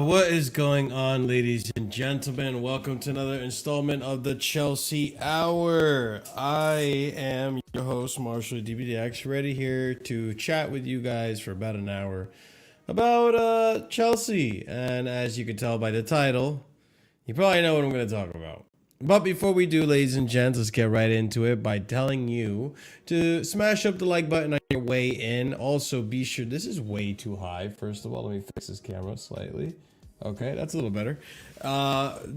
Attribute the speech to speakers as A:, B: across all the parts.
A: What is going on, ladies and gentlemen? Welcome to another installment of the Chelsea Hour. I am your host, Marshall DBDX, ready here to chat with you guys for about an hour about Chelsea. And as you can tell by the title, you probably know what I'm going to talk about. But before we do, ladies and gents, let's get right into it by telling you to smash up the like button on your way in. Also, be sure, this is way too high. First of all, let me fix this camera slightly. Okay, that's a little better.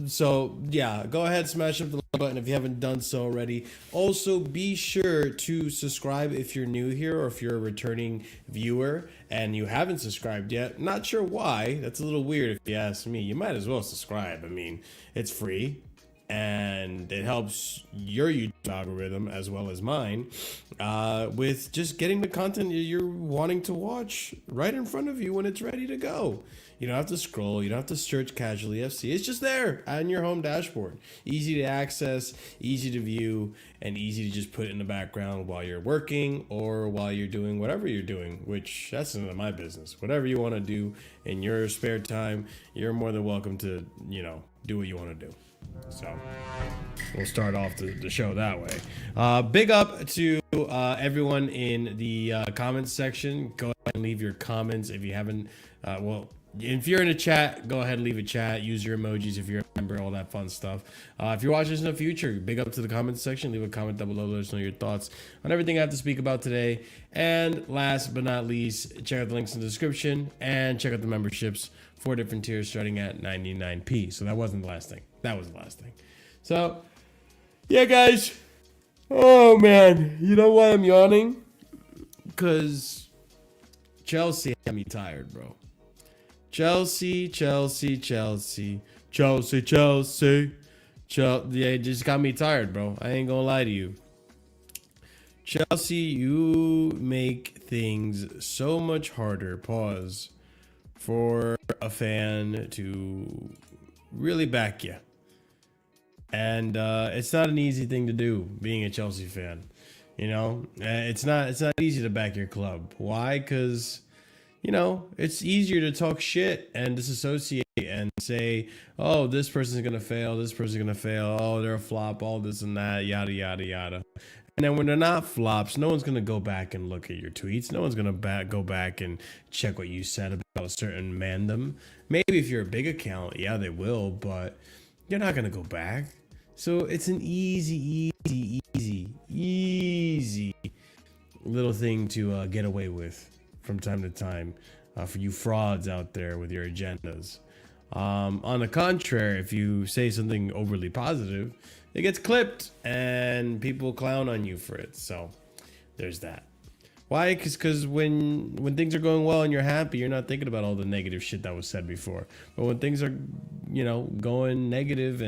A: So yeah, go ahead, smash up the like button if you haven't done so already. Also, be sure to subscribe if you're new here or if you're a returning viewer and you haven't subscribed yet. Not sure why. That's a little weird if you ask me. You might as well subscribe. I mean, it's free. And it helps your YouTube algorithm as well as mine with just getting the content you're wanting to watch right in front of you when it's ready to go. You don't have to scroll. You don't have to search Casually FC. It's just there on your home dashboard. Easy to access, easy to view, and easy to just put in the background while you're working or while you're doing whatever you're doing, which that's none of my business. Whatever you want to do in your spare time, you're more than welcome to, do what you want to do. So we'll start off the show that way. Big up to everyone in the comments section. Go ahead and leave your comments if you haven't. If you're in a chat, go ahead and leave a chat. Use your emojis if you're a member, all that fun stuff. If you're watching this in the future, big up to the comments section. Leave a comment down below. Let us know your thoughts on everything I have to speak about today. And last but not least, check out the links in the description and check out the memberships. 4 different tiers starting at 99p. So that wasn't the last thing. That was the last thing. So, yeah, guys. Oh, man. You know why I'm yawning? Because Chelsea had me tired, bro. Chelsea. Yeah, it just got me tired, bro. I ain't gonna lie to you. Chelsea, you make things so much harder. Pause. For a fan to really back you. And it's not an easy thing to do, being a Chelsea fan. It's not easy to back your club. Why? Because, it's easier to talk shit and disassociate and say, oh, this person's going to fail, this person's going to fail, oh, they're a flop, all this and that, yada, yada, yada. And then when they're not flops, no one's going to go back and look at your tweets. No one's going to go back and check what you said about a certain mandem. Maybe if you're a big account, yeah, they will, but you're not going to go back. So it's an easy little thing to get away with from time to time for you frauds out there with your agendas. On the contrary, if you say something overly positive, it gets clipped and people clown on you for it. So there's that. Why? Because when things are going well and you're happy, you're not thinking about all the negative shit that was said before. But when things are, going negative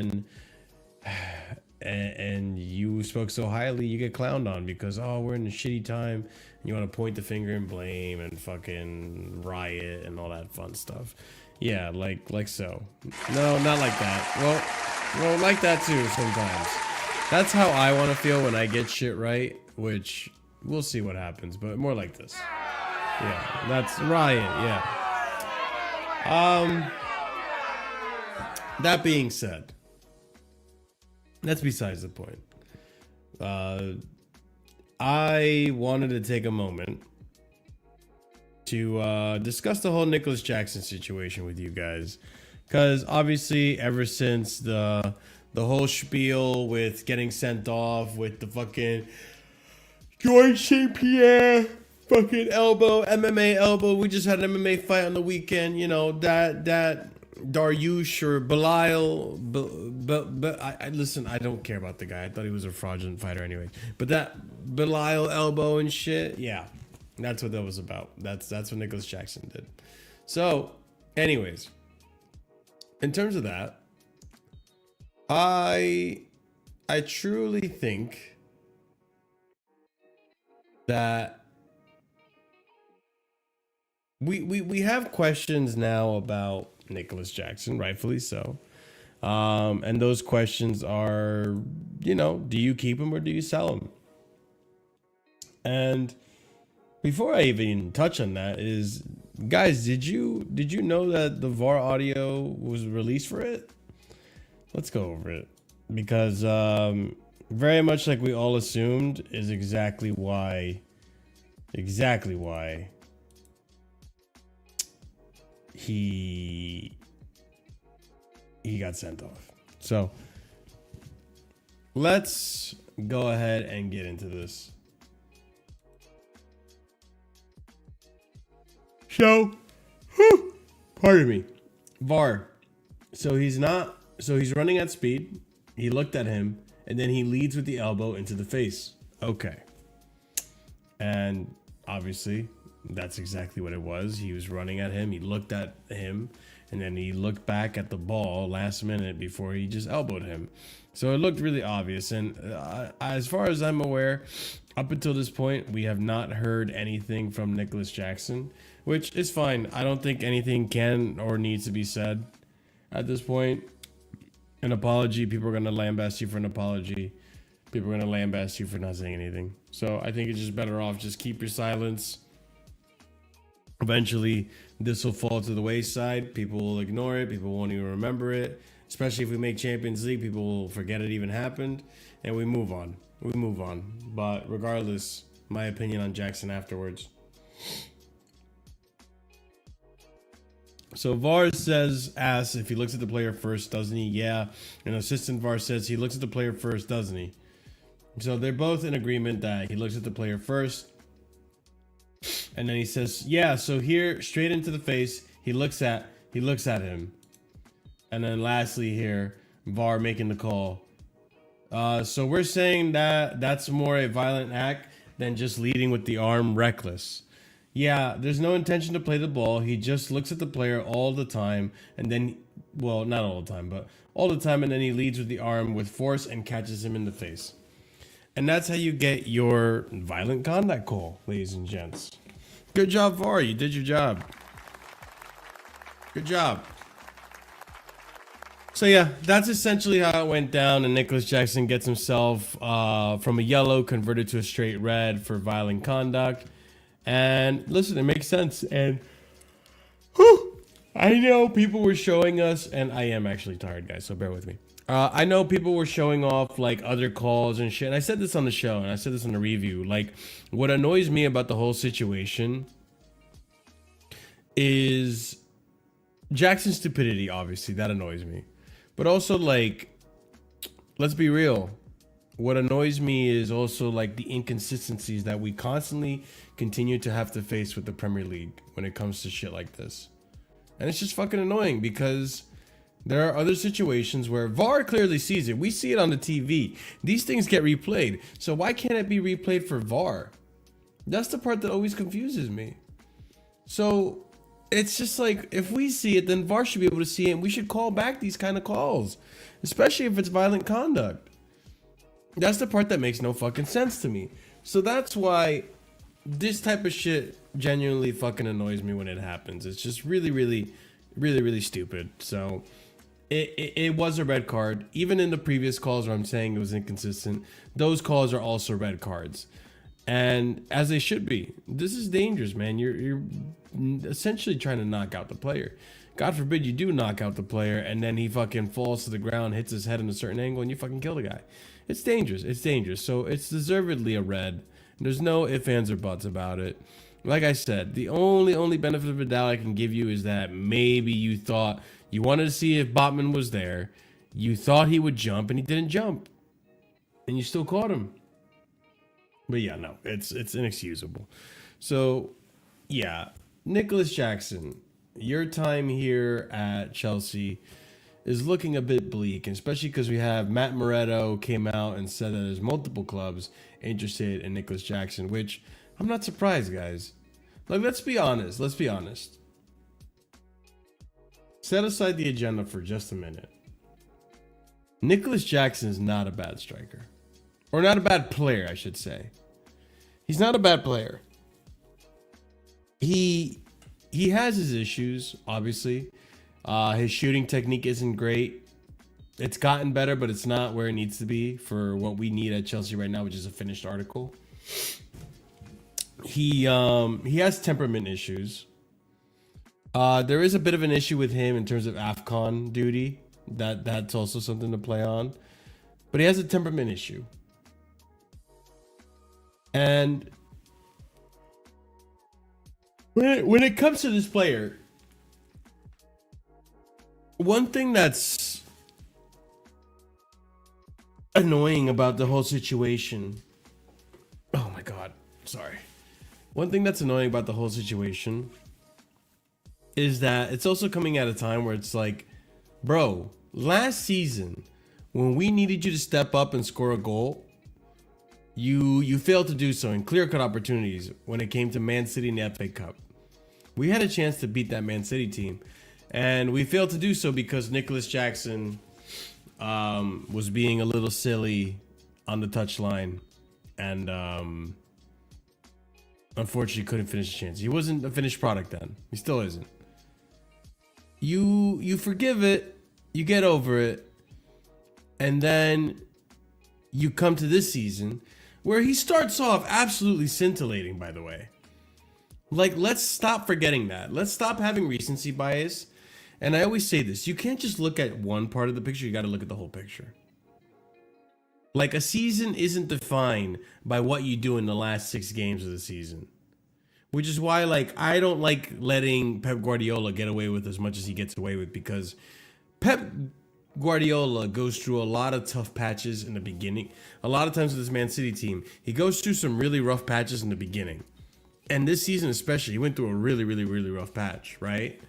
A: and you spoke so highly, you get clowned on because, oh, we're in a shitty time. And you want to point the finger and blame and fucking riot and all that fun stuff. Yeah, like so. No, not like that. Well, like that too sometimes. That's how I want to feel when I get shit right, which we'll see what happens, but more like this. Yeah, that's Ryan, yeah. That being said, that's besides the point. I wanted to take a moment to discuss the whole Nicholas Jackson situation with you guys, because obviously ever since the whole spiel with getting sent off with the fucking George St. Pierre fucking elbow, MMA elbow, we just had an MMA fight on the weekend, you know, that Dariush or Belial, but I listen, I don't care about the guy. I thought he was a fraudulent fighter anyway. But that Belial elbow and shit, yeah, that's what that was about. That's what Nicholas Jackson did. So, anyways, in terms of that, I truly think that we have questions now about Nicholas Jackson, rightfully so. And those questions are, you know, do you keep him or do you sell him? And before I even touch on that is, guys, did you know that the VAR audio was released for it? Let's go over it, because very much like we all assumed is exactly why he got sent off. So let's go ahead and get into this. So, pardon me, VAR. So he's running at speed. He looked at him, and then he leads with the elbow into the face. Okay. And obviously, that's exactly what it was. He was running at him. He looked at him, and then he looked back at the ball last minute before he just elbowed him. So it looked really obvious. And as far as I'm aware, up until this point, we have not heard anything from Nicholas Jackson, which is fine. I don't think anything can or needs to be said at this point. An apology, people are going to lambast you for an apology. People are going to lambast you for not saying anything. So I think it's just better off just keep your silence. Eventually, this will fall to the wayside. People will ignore it. People won't even remember it. Especially if we make Champions League, people will forget it even happened. And we move on. But regardless, my opinion on Jackson afterwards. So VAR asks if he looks at the player first, doesn't he? Yeah. And assistant VAR says he looks at the player first, doesn't he? So they're both in agreement that he looks at the player first. And then he says, yeah, so here, straight into the face, he looks at him. And then lastly here, VAR making the call. So we're saying that that's more a violent act than just leading with the arm reckless. Yeah, there's no intention to play the ball. He just looks at the player all the time, and then, well, not all the time, but all the time, and then he leads with the arm with force and catches him in the face. And that's how you get your violent conduct call, ladies and gents. Good job, VAR. You did your job. Good job. So yeah, that's essentially how it went down, and Nicholas Jackson gets himself from a yellow converted to a straight red for violent conduct. And listen, it makes sense. And I know people were showing us, and I am actually tired, guys, so bear with me. I know people were showing off like other calls and shit. And I said this on the show, and I said this in the review. Like, what annoys me about the whole situation is Jackson's stupidity. Obviously, that annoys me. But also, like, let's be real. What annoys me is also like the inconsistencies that we constantly continue to have to face with the Premier League when it comes to shit like this. And it's just fucking annoying because there are other situations where VAR clearly sees it. We see it on the TV. These things get replayed. So why can't it be replayed for VAR? That's the part that always confuses me. So it's just like, if we see it, then VAR should be able to see it, and we should call back these kind of calls, especially if it's violent conduct. That's the part that makes no fucking sense to me. So that's why this type of shit genuinely fucking annoys me when it happens. It's just really, really Really, really stupid. So it was a red card. Even in the previous calls where I'm saying it was inconsistent, those calls are also red cards. And as they should be. This is dangerous, man. You're essentially trying to knock out the player. God forbid you do knock out the player and then he fucking falls to the ground, hits his head in a certain angle, and you fucking kill the guy. It's dangerous. It's dangerous. So it's deservedly a red. There's no ifs, ands, or buts about it. Like I said, the only benefit of the doubt I can give you is that maybe you thought you wanted to see if Botman was there. You thought he would jump, and he didn't jump, and you still caught him. But yeah, no, it's inexcusable. So yeah, Nicholas Jackson, your time here at Chelsea is looking a bit bleak, especially because we have Matt Moretto came out and said that there's multiple clubs interested in Nicholas Jackson, which I'm not surprised, guys. Like, let's be honest. Let's be honest. Set aside the agenda for just a minute. Nicholas Jackson is not a bad striker. Or not a bad player, I should say. He's not a bad player. He has his issues, obviously. His shooting technique isn't great. It's gotten better, but it's not where it needs to be for what we need at Chelsea right now, which is a finished article. He has temperament issues. There is a bit of an issue with him in terms of AFCON duty. That's also something to play on. But he has a temperament issue. And when it comes to this player, one thing that's annoying about the whole situation. Oh my God, sorry. One thing that's annoying about the whole situation is that it's also coming at a time where it's like, bro, last season when we needed you to step up and score a goal, you failed to do so in clear-cut opportunities when it came to Man City in the FA Cup. We had a chance to beat that Man City team, and we failed to do so because Nicholas Jackson was being a little silly on the touchline, and unfortunately couldn't finish the chance. He wasn't a finished product then. He still isn't. You forgive it, you get over it, and then you come to this season where he starts off absolutely scintillating, by the way. Like, let's stop forgetting that. Let's stop having recency bias. And I always say this, you can't just look at one part of the picture, you got to look at the whole picture. Like, a season isn't defined by what you do in the last 6 games of the season. Which is why, like, I don't like letting Pep Guardiola get away with as much as he gets away with, because Pep Guardiola goes through a lot of tough patches in the beginning. A lot of times with this Man City team, he goes through some really rough patches in the beginning. And this season especially, he went through a really, really, really rough patch, right?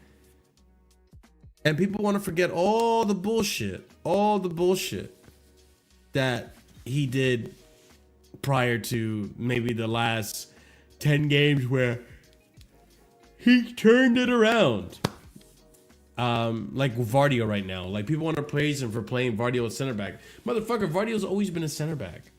A: And people want to forget all the bullshit that he did prior to maybe the last 10 games where he turned it around. Like Vardio right now. Like, people want to praise him for playing Vardio at center back. Motherfucker, Vardio's always been a center back.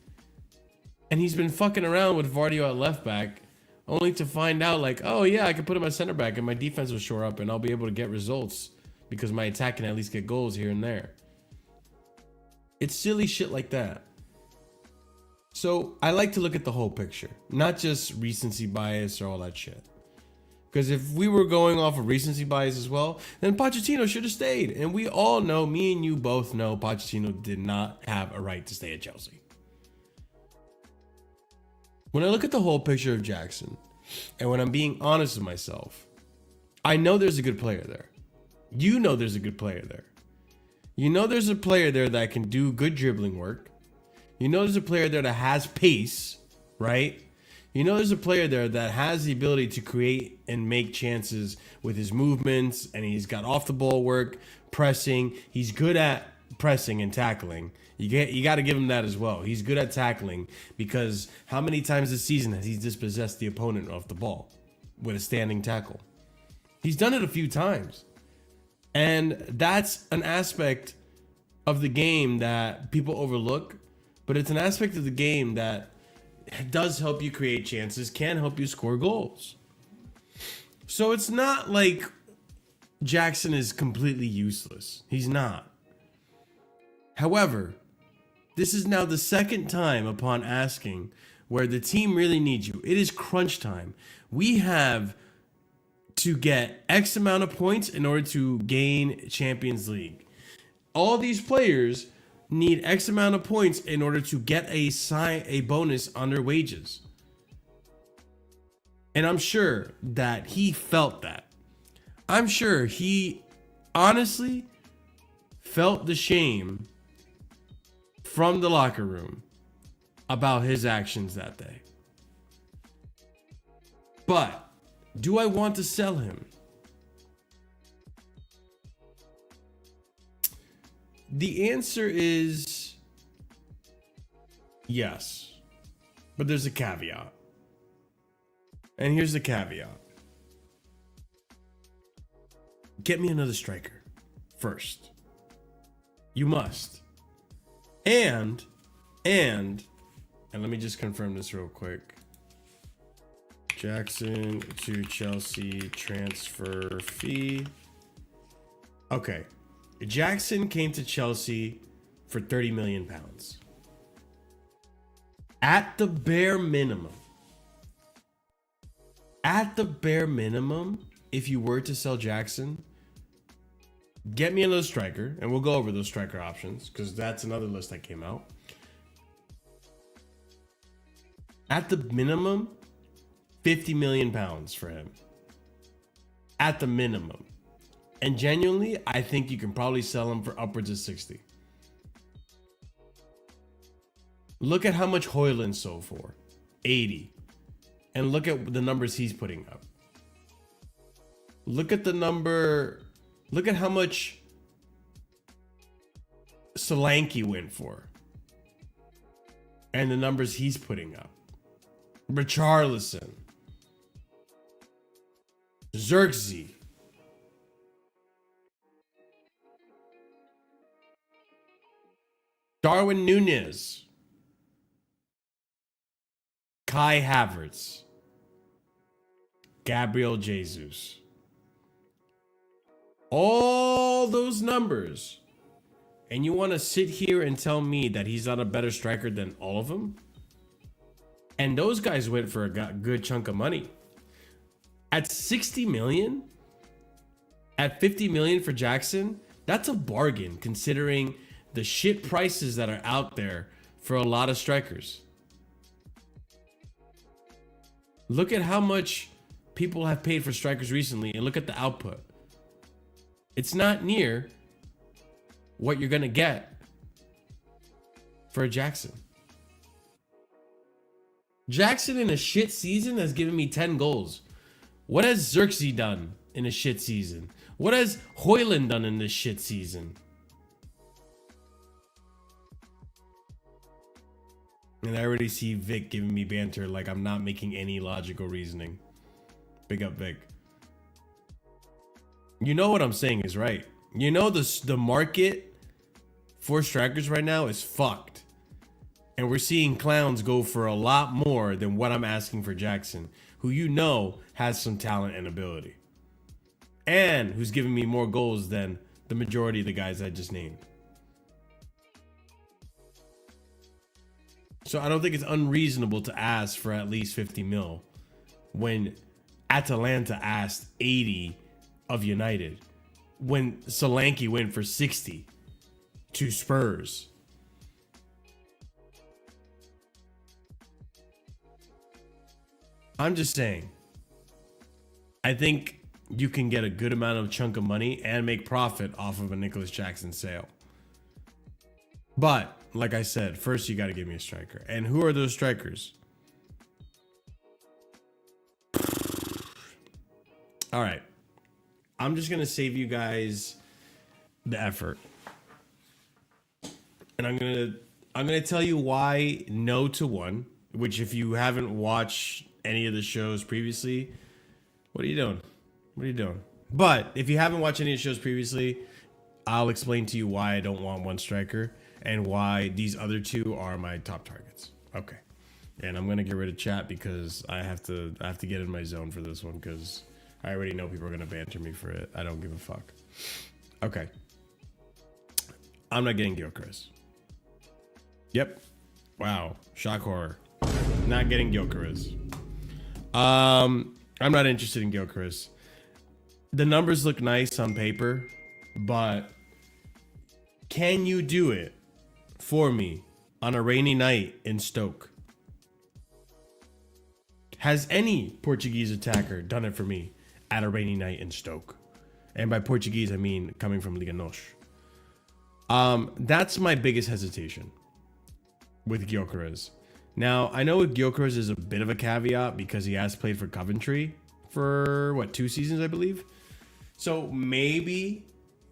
A: And he's been fucking around with Vardio at left back, only to find out, like, oh yeah, I can put him at center back and my defense will shore up and I'll be able to get results because my attack can at least get goals here and there. It's silly shit like that. So I like to look at the whole picture, not just recency bias or all that shit. Because if we were going off of recency bias as well, then Pochettino should have stayed. And we all know, me and you both know, Pochettino did not have a right to stay at Chelsea. When I look at the whole picture of Jackson, and when I'm being honest with myself, I know there's a good player there. You know there's a good player there. You know there's a player there that can do good dribbling work. You know there's a player there that has pace, right? You know there's a player there that has the ability to create and make chances with his movements, and he's got off the ball work, pressing. He's good at pressing and tackling. You got to give him that as well. He's good at tackling, because how many times this season has he dispossessed the opponent off the ball with a standing tackle? He's done it a few times. And that's an aspect of the game that people overlook, but it's an aspect of the game that does help you create chances, can help you score goals. So it's not like Jackson is completely useless. He's not. However, this is now the second time upon asking where the team really needs you. It is crunch time. We have to get X amount of points in order to gain Champions League. All these players need X amount of points in order to get a bonus on their wages. And I'm sure that he felt that. I'm sure he honestly felt the shame from the locker room about his actions that day. But do I want to sell him? The answer is yes. But there's a caveat. And here's the caveat. Get me another striker first. You must. And let me just confirm this real quick. Jackson to Chelsea transfer fee. Okay. Jackson came to Chelsea for 30 million pounds. At the bare minimum. At the bare minimum, if you were to sell Jackson, get me another striker, and we'll go over those striker options because that's another list that came out. At the minimum, 50 million pounds for him. At the minimum. And genuinely, I think you can probably sell him for upwards of 60. Look at how much Højlund sold for. 80. And look at the numbers he's putting up. Look at the number. Look at how much Solanke went for. And the numbers he's putting up. Richarlison. Xerxes. Darwin Núñez. Kai Havertz. Gabriel Jesus. All those numbers. And you want to sit here and tell me that he's not a better striker than all of them? And those guys went for a good chunk of money. At 60 million, at 50 million for Jackson, that's a bargain considering the shit prices that are out there for a lot of strikers. Look at how much people have paid for strikers recently and look at the output. It's not near what you're going to get for a Jackson. Jackson in a shit season has given me 10 goals. What has Xerxes done in a shit season? What has Højlund done in this shit season? And I already see Vic giving me banter like I'm not making any logical reasoning. Big up, Vic. You know what I'm saying is right. You know the market for strikers right now is fucked. And we're seeing clowns go for a lot more than what I'm asking for Jackson, who you know has some talent and ability. And who's giving me more goals than the majority of the guys I just named. So I don't think it's unreasonable to ask for at least 50 mil when Atalanta asked 80 of United, when Solanke went for 60 to Spurs. I'm just saying, I think you can get a good amount of chunk of money and make profit off of a Nicholas Jackson sale. But like I said, first you got to give me a striker. And who are those strikers? All right. I'm just going to save you guys the effort. And I'm going to tell you why no to one, which if you haven't watched any of the shows previously, what are you doing? What are you doing? But if you haven't watched any of the shows previously, I'll explain to you why I don't want one striker and why these other two are my top targets. Okay. And I'm going to get rid of chat because I have to get in my zone for this one because I already know people are gonna banter me for it. I don't give a fuck. Okay. I'm not getting Gyökeres. Yep. Wow. Shock horror. Not getting Gyökeres. I'm not interested in Gyökeres. The numbers look nice on paper, but can you do it for me on a rainy night in Stoke? Has any Portuguese attacker done it for me at a rainy night in Stoke? And by Portuguese, I mean coming from Liga NOS. That's my biggest hesitation with Gyökeres. Now, I know with Gyökeres is a bit of a caveat because he has played for Coventry for, what, 2 seasons, I believe? So maybe,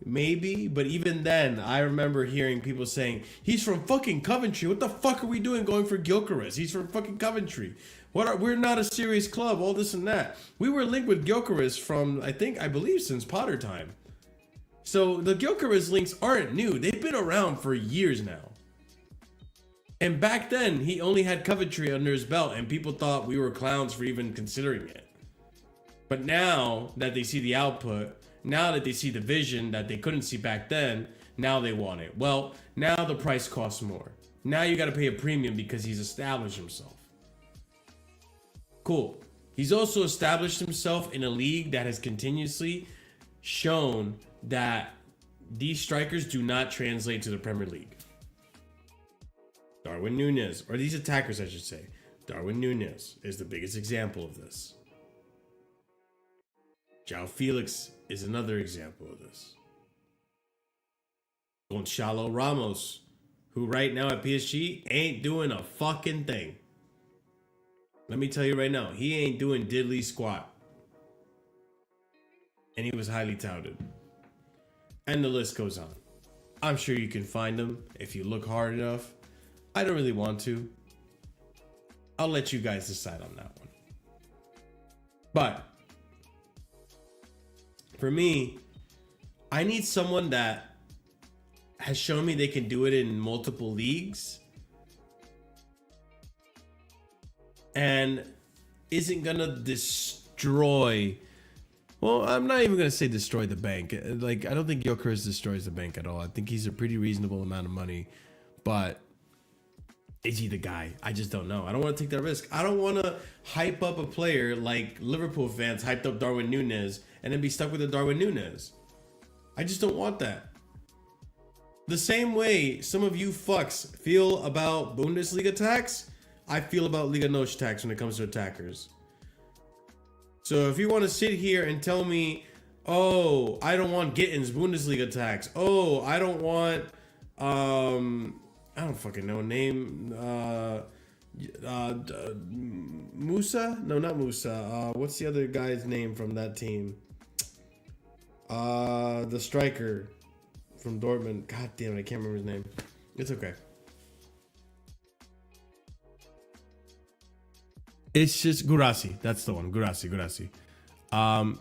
A: but even then, I remember hearing people saying, he's from fucking Coventry. What the fuck are we doing going for Gyökeres? He's from fucking Coventry. We're not a serious club, all this and that. We were linked with Gyökeres from, I believe since Potter time. So the Gyökeres links aren't new. They've been around for years now. And back then, he only had Coventry under his belt, and people thought we were clowns for even considering it. But now that they see the output, now that they see the vision that they couldn't see back then, now they want it. Well, now the price costs more. Now you got to pay a premium because he's established himself. Cool. He's also established himself in a league that has continuously shown that these strikers do not translate to the Premier League. Darwin Núñez, or these attackers I should say. Darwin Núñez is the biggest example of this. João Felix is another example of this. Gonçalo Ramos, who right now at PSG ain't doing a fucking thing. Let me tell you right now, he ain't doing diddly squat. And he was highly touted. And the list goes on. I'm sure you can find him if you look hard enough. I don't really want to. I'll let you guys decide on that one. But for me, I need someone that has shown me they can do it in multiple leagues and isn't gonna destroy. Well, I'm not even gonna say destroy the bank. Like, I don't think Gyökeres destroys the bank at all. I think he's a pretty reasonable amount of money, but is he the guy? I just don't know. I don't want to take that risk. I don't want to hype up a player like Liverpool fans hyped up Darwin Núñez and then be stuck with the Darwin Núñez. I just don't want that. The same way some of you fucks feel about Bundesliga tax, I feel about Liga NOS tax when it comes to attackers. So if you want to sit here and tell me, oh, I don't want Gittins Bundesliga tax. Oh, I don't want, I don't fucking know, name, Musa? No, not Musa. What's the other guy's name from that team? The striker from Dortmund. God damn it, I can't remember his name. It's okay. It's just Gurasi. That's the one. Gurasi. And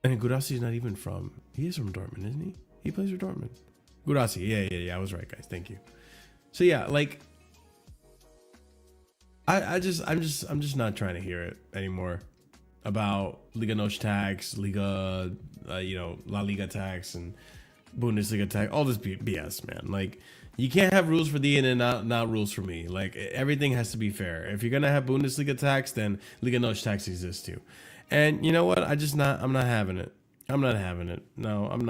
A: Gurasi is not even from. He is from Dortmund, isn't he? He plays for Dortmund. Gurasi. Yeah. I was right, guys. Thank you. So yeah, like, I'm just not trying to hear it anymore about Liga NOS tax, Liga, La Liga tax, and Bundesliga tax. All this BS, man. Like, you can't have rules for thee and then not rules for me. Like, everything has to be fair. If you're gonna have Bundesliga tax, then Liga NOS tax exists too. And you know what? I'm not having it. I'm not having it. No, I'm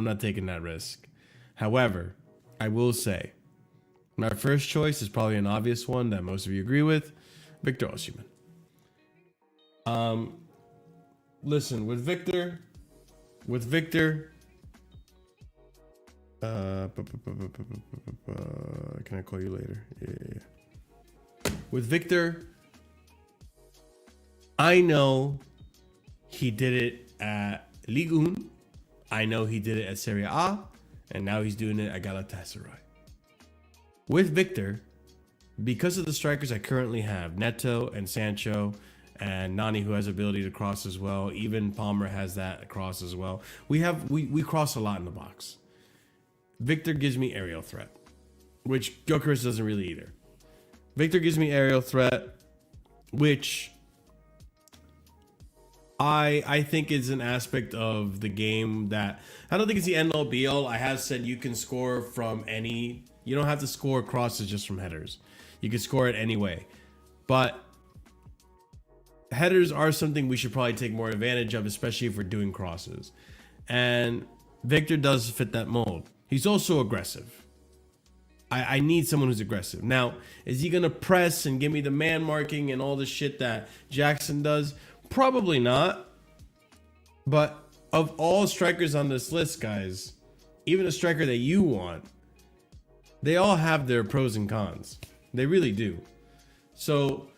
A: not taking that risk. However, I will say, my first choice is probably an obvious one that most of you agree with, Victor Osimhen. Listen, with Victor, can I call you later? Yeah. With Victor, I know he did it at Ligue 1. I know he did it at Serie A, and now he's doing it at Galatasaray. With Victor, because of the strikers I currently have, Neto and Sancho, and Nani, who has ability to cross as well. Even Palmer has that cross as well. We cross a lot in the box. Victor gives me aerial threat, which Gyökeres doesn't really either. Victor gives me aerial threat, which I think it's an aspect of the game that I don't think it's the end all be all. I have said you can score from any. You don't have to score crosses just from headers. You can score it anyway, but headers are something we should probably take more advantage of, especially if we're doing crosses. And Victor does fit that mold. He's also aggressive. I need someone who's aggressive. Now, is he going to press and give me the man marking and all the shit that Jackson does? Probably not. But of all strikers on this list, guys, even a striker that you want, they all have their pros and cons. They really do. So,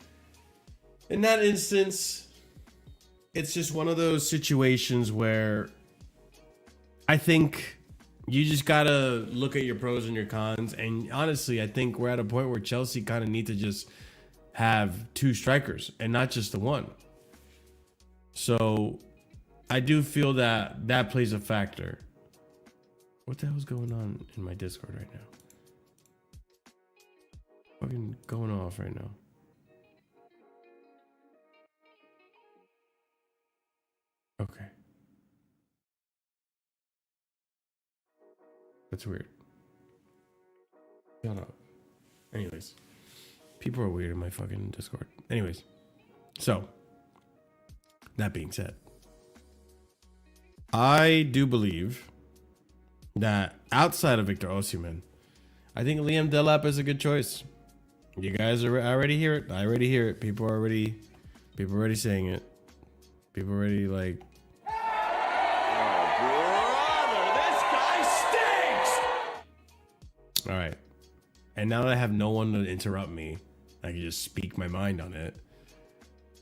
A: in that instance, it's just one of those situations where I think you just gotta look at your pros and your cons. And honestly, I think we're at a point where Chelsea kind of need to just have two strikers and not just the one. So I do feel that that plays a factor. What the hell's going on in my Discord right now? Fucking going off right now. Okay. That's weird. Shut up. Anyways. People are weird in my fucking Discord. Anyways. So. That being said. I do believe that outside of Victor Osimhen, I think Liam Delap is a good choice. You guys are I already hear it. I already hear it. People are already saying it. People already like, all right. And now that I have no one to interrupt me, I can just speak my mind on it.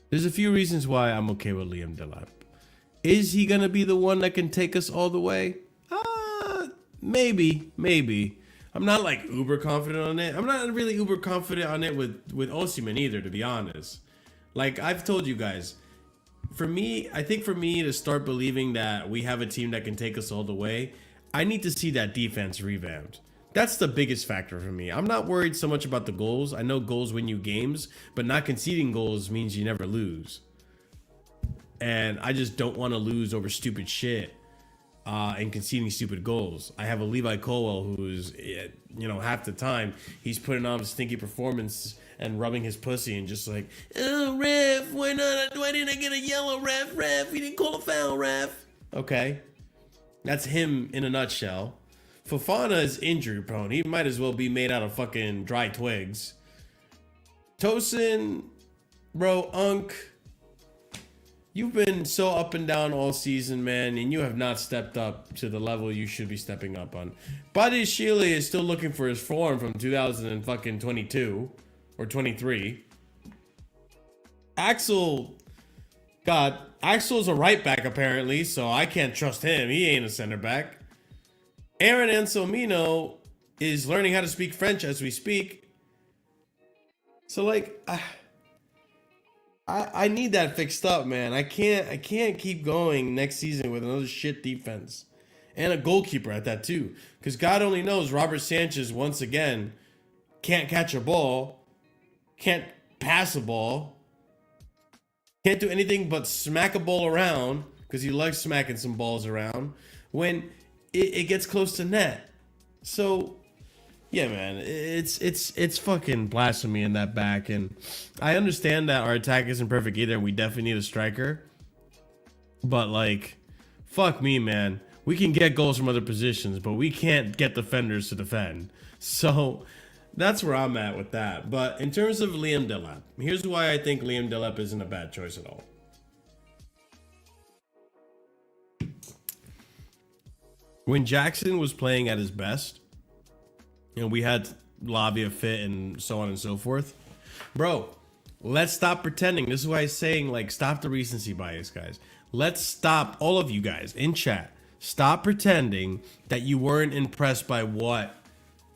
A: There's a few reasons why I'm okay with Liam Delap. Is he going to be the one that can take us all the way? Maybe. I'm not like uber confident on it. I'm not really uber confident on it with Osimhen either, to be honest. Like I've told you guys, I think for me to start believing that we have a team that can take us all the way, I need to see that defense revamped. That's the biggest factor for me. I'm not worried so much about the goals. I know goals win you games, but not conceding goals means you never lose. And I just don't want to lose over stupid shit and conceding stupid goals. I have a Levi Colwell who's, half the time he's putting on a stinky performance and rubbing his pussy and just like, oh, ref, why didn't I get a yellow, ref? You didn't call a foul, ref. Okay. That's him in a nutshell. Fofana is injury prone. He might as well be made out of fucking dry twigs. Tosin, bro, Unk, you've been so up and down all season, man, and you have not stepped up to the level you should be stepping up on. Buddy Shealy is still looking for his form from 2022 or 23. Axel's a right back apparently, so I can't trust him. He ain't a center back. Aaron Ansomino is learning how to speak French as we speak. So like, I need that fixed up, man. I can't keep going next season with another shit defense and a goalkeeper at that too. Because God only knows Robert Sanchez once again can't catch a ball, can't pass a ball, can't do anything but smack a ball around because he likes smacking some balls around when it gets close to net. So yeah, man, it's fucking blasphemy in that back. And I understand that our attack isn't perfect either. We definitely need a striker. But like, fuck me, man. We can get goals from other positions, but we can't get defenders to defend. So that's where I'm at with that. But in terms of Liam Delap, here's why I think Liam Delap isn't a bad choice at all. When Jackson was playing at his best, and we had Lavia fit and so on and so forth, bro, let's stop pretending. This is why I'm saying, like, stop the recency bias, guys. Let's stop, all of you guys in chat, stop pretending that you weren't impressed by what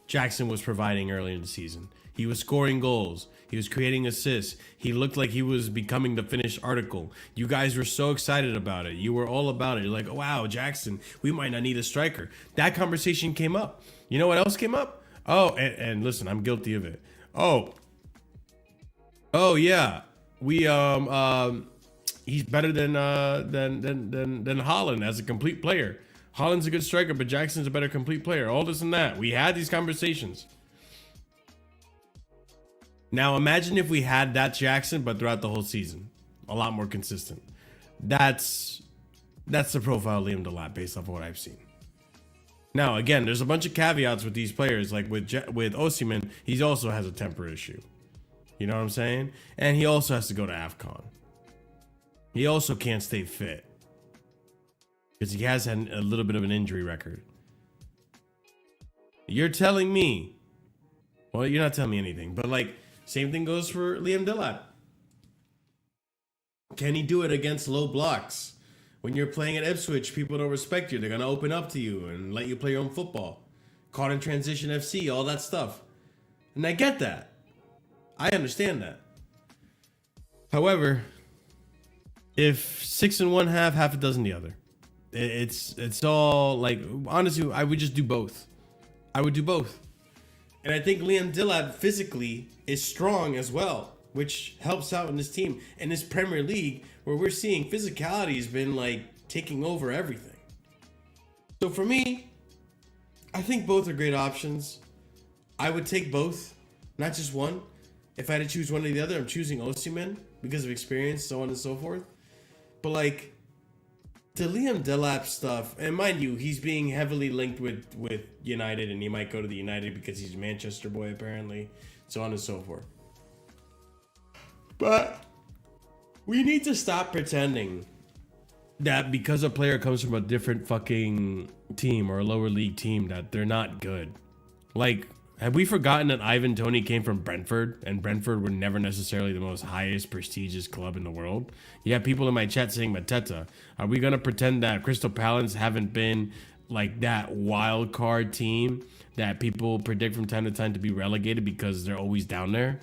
A: Jackson was providing early in the season. He was scoring goals. He was creating assists. He looked like he was becoming the finished article. You guys were so excited about it. You were all about it. You're like, oh, wow, Jackson, we might not need a striker. That conversation came up. You know what else came up? Oh, and listen, I'm guilty of it. Oh, yeah. We he's better than Haaland as a complete player. Haaland's a good striker, but Jackson's a better complete player. All this and that. We had these conversations. Now imagine if we had that Jackson, but throughout the whole season, a lot more consistent. That's the profile of Liam Delap based off of what I've seen. Now again, there's a bunch of caveats with these players. Like with Osimhen, he also has a temper issue. You know what I'm saying? And he also has to go to AFCON. He also can't stay fit because he has had a little bit of an injury record. You're telling me, well, you're not telling me anything, but like, same thing goes for Liam Delap. Can he do it against low blocks? When you're playing at Ipswich, people don't respect you. They're going to open up to you and let you play your own football. Caught in transition FC, all that stuff. And I get that. I understand that. However, if 6 in one half a dozen the other. It's all like, honestly, I would just do both. I would do both. And I think Liam Delap physically is strong as well, which helps out in this team. In this Premier League, where we're seeing physicality has been like taking over everything. So for me, I think both are great options. I would take both, not just one. If I had to choose one or the other, I'm choosing Osimhen because of experience, so on and so forth. But like, the Liam Delap stuff, and mind you, he's being heavily linked with United, and he might go to the United because he's a Manchester boy apparently, so on and so forth. But we need to stop pretending that because a player comes from a different fucking team or a lower league team that they're not good. Like, have we forgotten that Ivan Toney came from Brentford, and Brentford were never necessarily the most highest prestigious club in the world? You have people in my chat saying Mateta. Are we going to pretend that Crystal Palace haven't been like that wild card team that people predict from time to time to be relegated because they're always down there?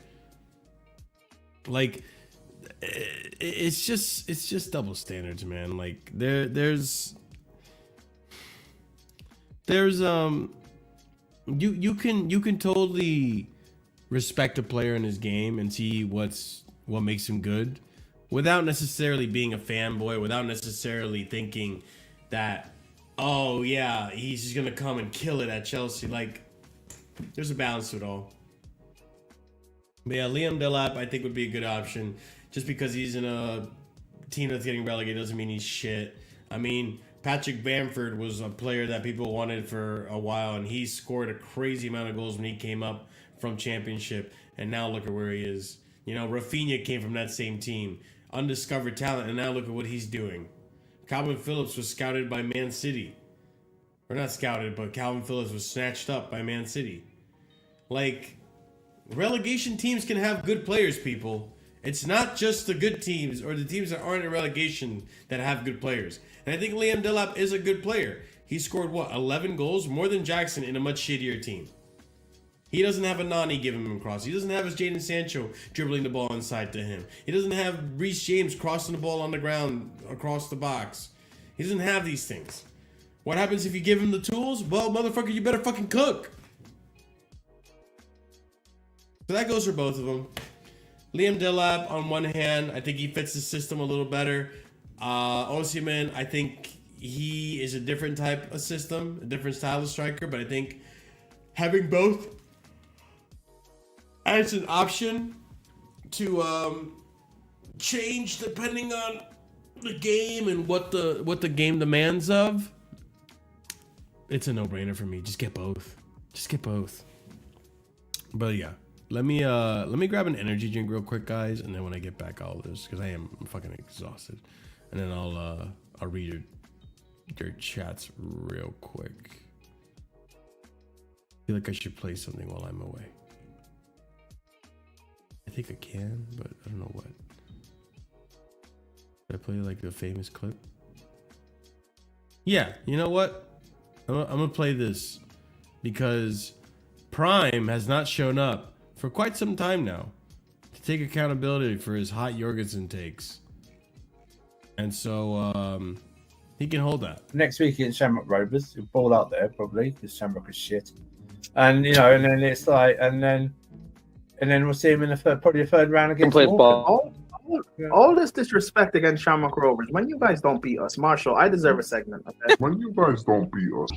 A: Like, it's just double standards, man. Like there's you can totally respect a player in his game and see what makes him good without necessarily being a fanboy, without necessarily thinking that, oh yeah, he's just gonna come and kill it at Chelsea. Like, there's a balance to it all. But yeah, Liam Delap I think would be a good option. Just because he's in a team that's getting relegated doesn't mean he's shit. I mean, Patrick Bamford was a player that people wanted for a while, and he scored a crazy amount of goals when he came up from Championship, and now look at where he is. You know, Rafinha came from that same team. Undiscovered talent, and now look at what he's doing. Calvin Phillips was scouted by Man City. Or not scouted, but Calvin Phillips was snatched up by Man City. Like, relegation teams can have good players, people. It's not just the good teams or the teams that aren't in relegation that have good players. And I think Liam Delap is a good player. He scored, 11 goals? More than Jackson in a much shittier team. He doesn't have a Nani giving him a cross. He doesn't have his Jadon Sancho dribbling the ball inside to him. He doesn't have Reece James crossing the ball on the ground across the box. He doesn't have these things. What happens if you give him the tools? Well, motherfucker, you better fucking cook. So that goes for both of them. Liam Delap, on one hand, I think he fits the system a little better. Osimhen, I think he is a different type of system, a different style of striker, but I think having both as an option to change depending on the game and what the game demands of, it's a no-brainer for me. Just get both. Just get both. But yeah. Let me grab an energy drink real quick, guys, and then when I get back, I'll just because I'm fucking exhausted, and then I'll read your chats real quick. I feel like I should play something while I'm away. I think I can, but I don't know what. Should I play like the famous clip? Yeah, you know what? I'm gonna play this because Prime has not shown up for quite some time now to take accountability for his hot Jorgensen takes. And so he can hold that.
B: Next week against Shamrock Rovers, he'll ball out there probably because Shamrock is shit. And you know, and then it's like, and then we'll see him in probably the third round against
C: Complete ball. all this disrespect against Shamrock Rovers. When you guys don't beat us, Marshall, I deserve a segment. Okay.
D: When you guys don't beat us,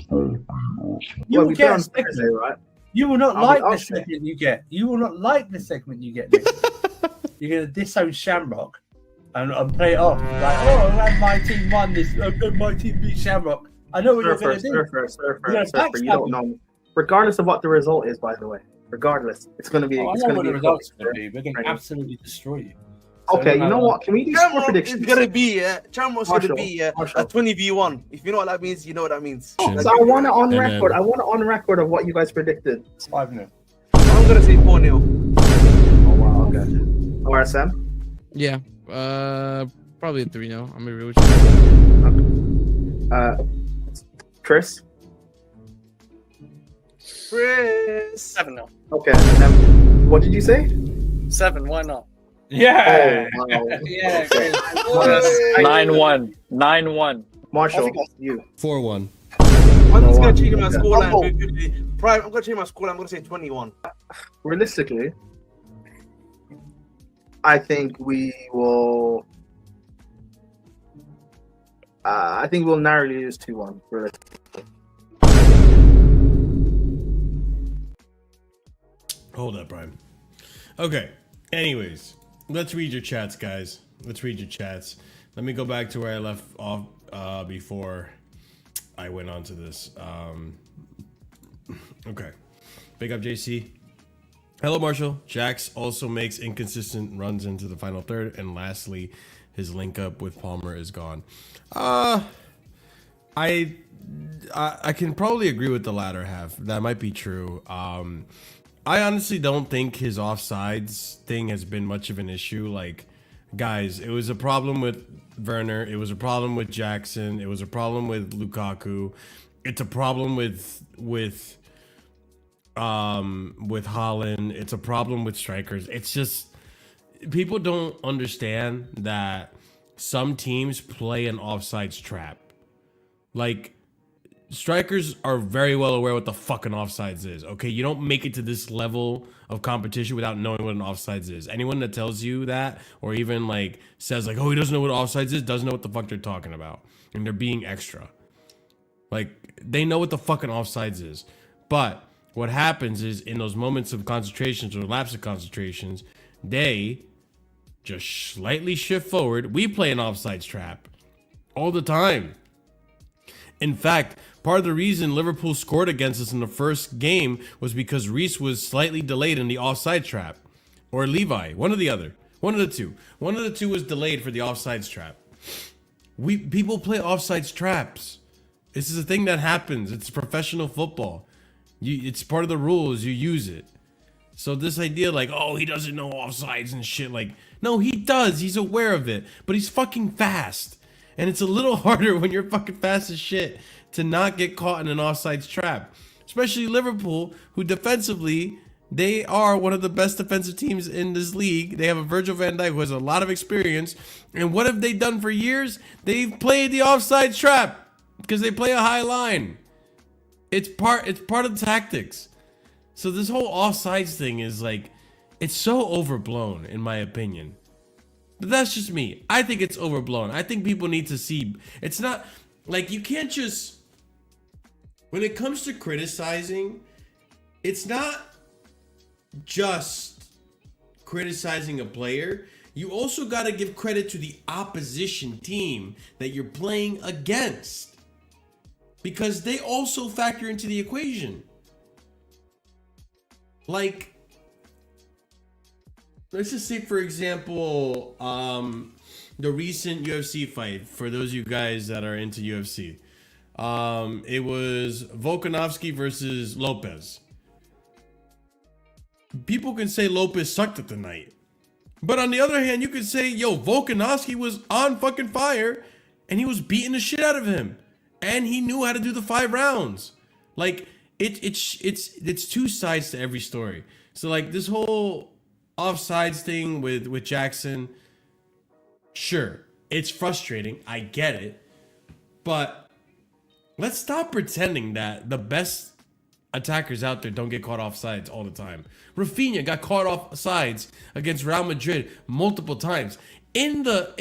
B: You will
C: we
B: get
C: play
B: a
C: on
B: segment.
C: Thursday, right?
B: You will not
C: I'll
B: like
C: be-
B: the
C: okay.
B: segment you get. You will not like the segment you get. Nick. You're going to disown Shamrock and play it off. Like, oh, I'm glad my team won this. I'm glad my team beat Shamrock. I know what you're going to do.
C: Surfer, you don't know. Regardless of what the result is, by the way. Regardless, it's going to be.
B: Oh, I
C: it's
B: know
C: going
B: what
C: to
B: the
C: be.
B: results are going to be. We're going to absolutely destroy you.
C: Okay, you know what? Can we do score
E: Shamrock is
C: predictions?
E: gonna be Shamrock's gonna
C: Marshall,
E: be a
C: Marshall.
E: 20v1. If you know what that means, you know what that means.
C: So I want it on
A: And
C: record.
A: then-
C: I want it on record of what you guys predicted.
B: 5-0.
E: I'm gonna say 4-0.
C: Oh wow. Okay. All right, Sam.
F: Yeah. Probably a 3-0. I'm gonna be real with you.
C: Chris.
E: Chris.
G: 7-0.
C: Okay. What did you say?
G: 7, why not?
B: Yeah.
C: Oh, wow.
G: Yeah,
C: Okay.
E: Hey.
G: 9-1. 9-1
C: Marshall, you.
A: 4-1.
E: I'm just
C: Oh,
E: gonna change my
C: okay.
E: scoreline.
C: Oh.
E: Quickly. Prime, I'm gonna change my scoreline. I'm gonna say 21.
C: Realistically, I think we will. I think we'll narrowly lose 2-1.
A: Hold up, Brian. Okay. Anyways, let's read your chats, guys. Let's read your chats. Let me go back to where I left off before I went on to this. Okay. Big up, JC. Hello, Marshall. Jax also makes inconsistent runs into the final third. And lastly, his link up with Palmer is gone. I can probably agree with the latter half. That might be true. I honestly don't think his offsides thing has been much of an issue. Like, guys, it was a problem with Werner. It was a problem with Jackson. It was a problem with Lukaku. It's a problem with Holland. It's a problem with strikers. It's just people don't understand that some teams play an offsides trap. Like, strikers are very well aware what the fucking offsides is. Okay, you don't make it to this level of competition without knowing what an offsides is. Anyone that tells you that, or even like says like, oh, he doesn't know what offsides is, doesn't know what the fuck they're talking about, and they're being extra. Like, they know what the fucking offsides is. But what happens is in those moments of concentrations or lapse of concentrations, they just slightly shift forward. We play an offsides trap all the time. In fact, part of the reason Liverpool scored against us in the first game was because Reece was slightly delayed in the offside trap. Or Levi, one or the other. One of the two. One of the two was delayed for the offsides trap. People play offsides traps. This is a thing that happens. It's professional football. It's part of the rules. You use it. So this idea like, oh, he doesn't know offsides and shit. Like, no, he does. He's aware of it. But he's fucking fast. And it's a little harder when you're fucking fast as shit to not get caught in an offsides trap. Especially Liverpool, who defensively, they are one of the best defensive teams in this league. They have a Virgil van Dijk who has a lot of experience. And what have they done for years? They've played the offsides trap because they play a high line. It's part of the tactics. So this whole offsides thing is like, it's so overblown in my opinion. But that's just me. I think it's overblown. I think people need to see. It's not like you can't just. When it comes to criticizing, it's not just criticizing a player. You also got to give credit to the opposition team that you're playing against, because they also factor into the equation. Like, let's just say, for example, the recent UFC fight, for those of you guys that are into UFC. It was Volkanovski versus Lopez. People can say Lopez sucked at the night. But on the other hand, you could say, yo, Volkanovski was on fucking fire and he was beating the shit out of him. And he knew how to do the 5 rounds. Like, it's two sides to every story. So like this whole offsides thing with Jackson, sure, it's frustrating. I get it. But let's stop pretending that the best attackers out there don't get caught off sides all the time. Rafinha got caught off sides against Real Madrid multiple times. In the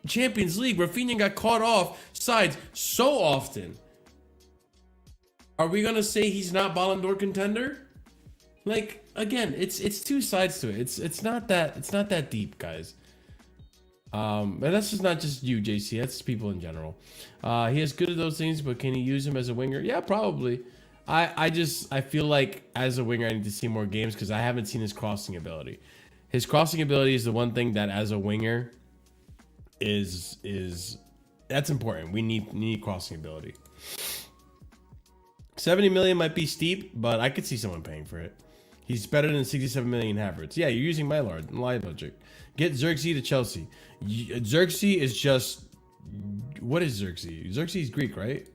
A: Champions League, Rafinha got caught off sides so often. Are we gonna say he's not Ballon d'Or contender? Like, again, it's two sides to it. It's not that deep, guys. And that's just not just you, JC. That's people in general. He is good at those things, but can he use him as a winger? Yeah, probably. I feel like as a winger, I need to see more games because I haven't seen his crossing ability. His crossing ability is the one thing that as a winger is that's important. We need crossing ability. 70 million might be steep, but I could see someone paying for it. He's better than 67 million Havertz. Yeah, you're using my logic. Get Xerxes to Chelsea. Xerxes is just... What is Xerxes? Xerxes is Greek, right?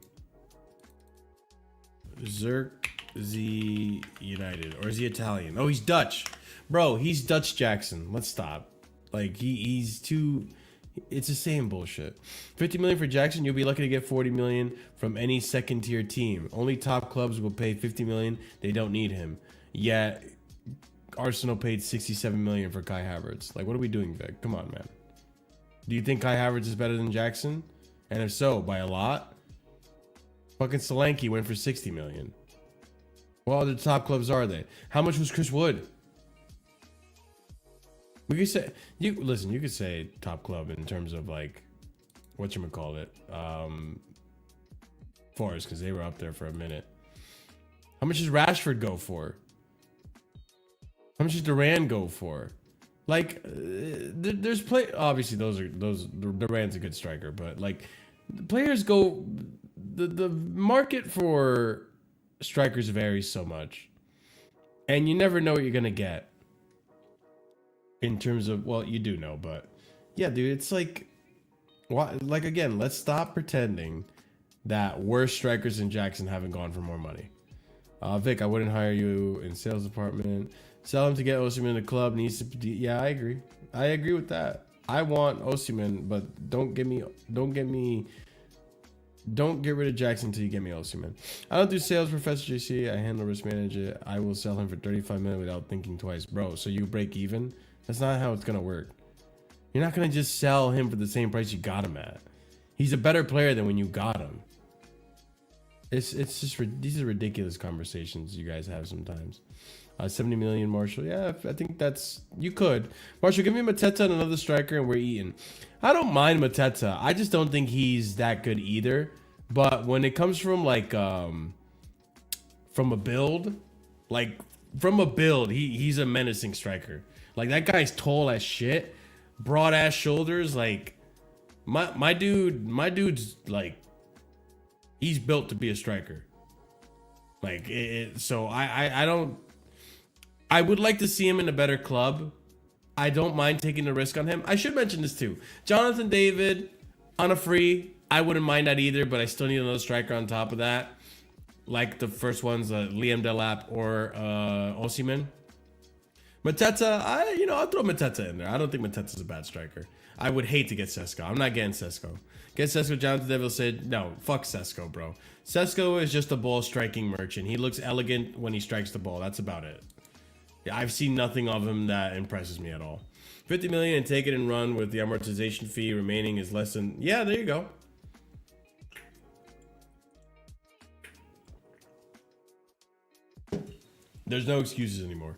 A: Xerxes United. Or is he Italian? Oh, he's Dutch. Bro, he's Dutch Jackson. Let's stop. Like, he's too... It's the same bullshit. 50 million for Jackson. You'll be lucky to get 40 million from any second tier team. Only top clubs will pay 50 million. They don't need him. Yet Arsenal paid 67 million for Kai Havertz. Like, what are we doing, Vic? Come on, man. Do you think Kai Havertz is better than Jackson? And if so, by a lot? Fucking Solanke went for 60 million. What other top clubs are they? How much was Chris Wood? We could say you could say top club in terms of like whatchamacallit, Forest, because they were up there for a minute. How much does Rashford go for? How much does Duran go for? Like, there's play. Obviously, Duran's a good striker, but like, the players go. The market for strikers varies so much, and you never know what you're gonna get. In terms of, well, you do know, but yeah, dude, it's like, why? Like, again, let's stop pretending that worse strikers than Jackson haven't gone for more money. Vic, I wouldn't hire you in sales department. Sell him to get Osimhen in the club. Needs to. Yeah, I agree. I agree with that. I want Osimhen, but don't get rid of Jackson until you get me Osimhen. I don't do sales, Professor JC. I handle risk management. I will sell him for 35 million without thinking twice, bro. So you break even? That's not how it's gonna work. You're not gonna just sell him for the same price you got him at. He's a better player than when you got him. It's just these are ridiculous conversations you guys have sometimes. 70 million Marshall. Yeah, I think that's, you could. Marshall, give me Mateta and another striker and we're eating. I don't mind Mateta. I just don't think he's that good either. But when it comes from like from a build, he's a menacing striker. Like, that guy's tall as shit, broad ass shoulders. Like, my dude's like, he's built to be a striker. Like, so I would like to see him in a better club. I don't mind taking the risk on him. I should mention this too. Jonathan David on a free, I wouldn't mind that either, but I still need another striker on top of that. Like the first ones, Liam Delap or Osimhen. Mateta, I'll throw Mateta in there. I don't think Mateta's a bad striker. I would hate to get Sesko. I'm not getting Sesko. Get Sesko. Jonathan Devil said, no, fuck Sesko, bro. Sesko is just a ball striking merchant. He looks elegant when he strikes the ball. That's about it. Yeah, I've seen nothing of him that impresses me at all. 50 million and take it and run with the amortization fee remaining is less than... Yeah, there you go. There's no excuses anymore.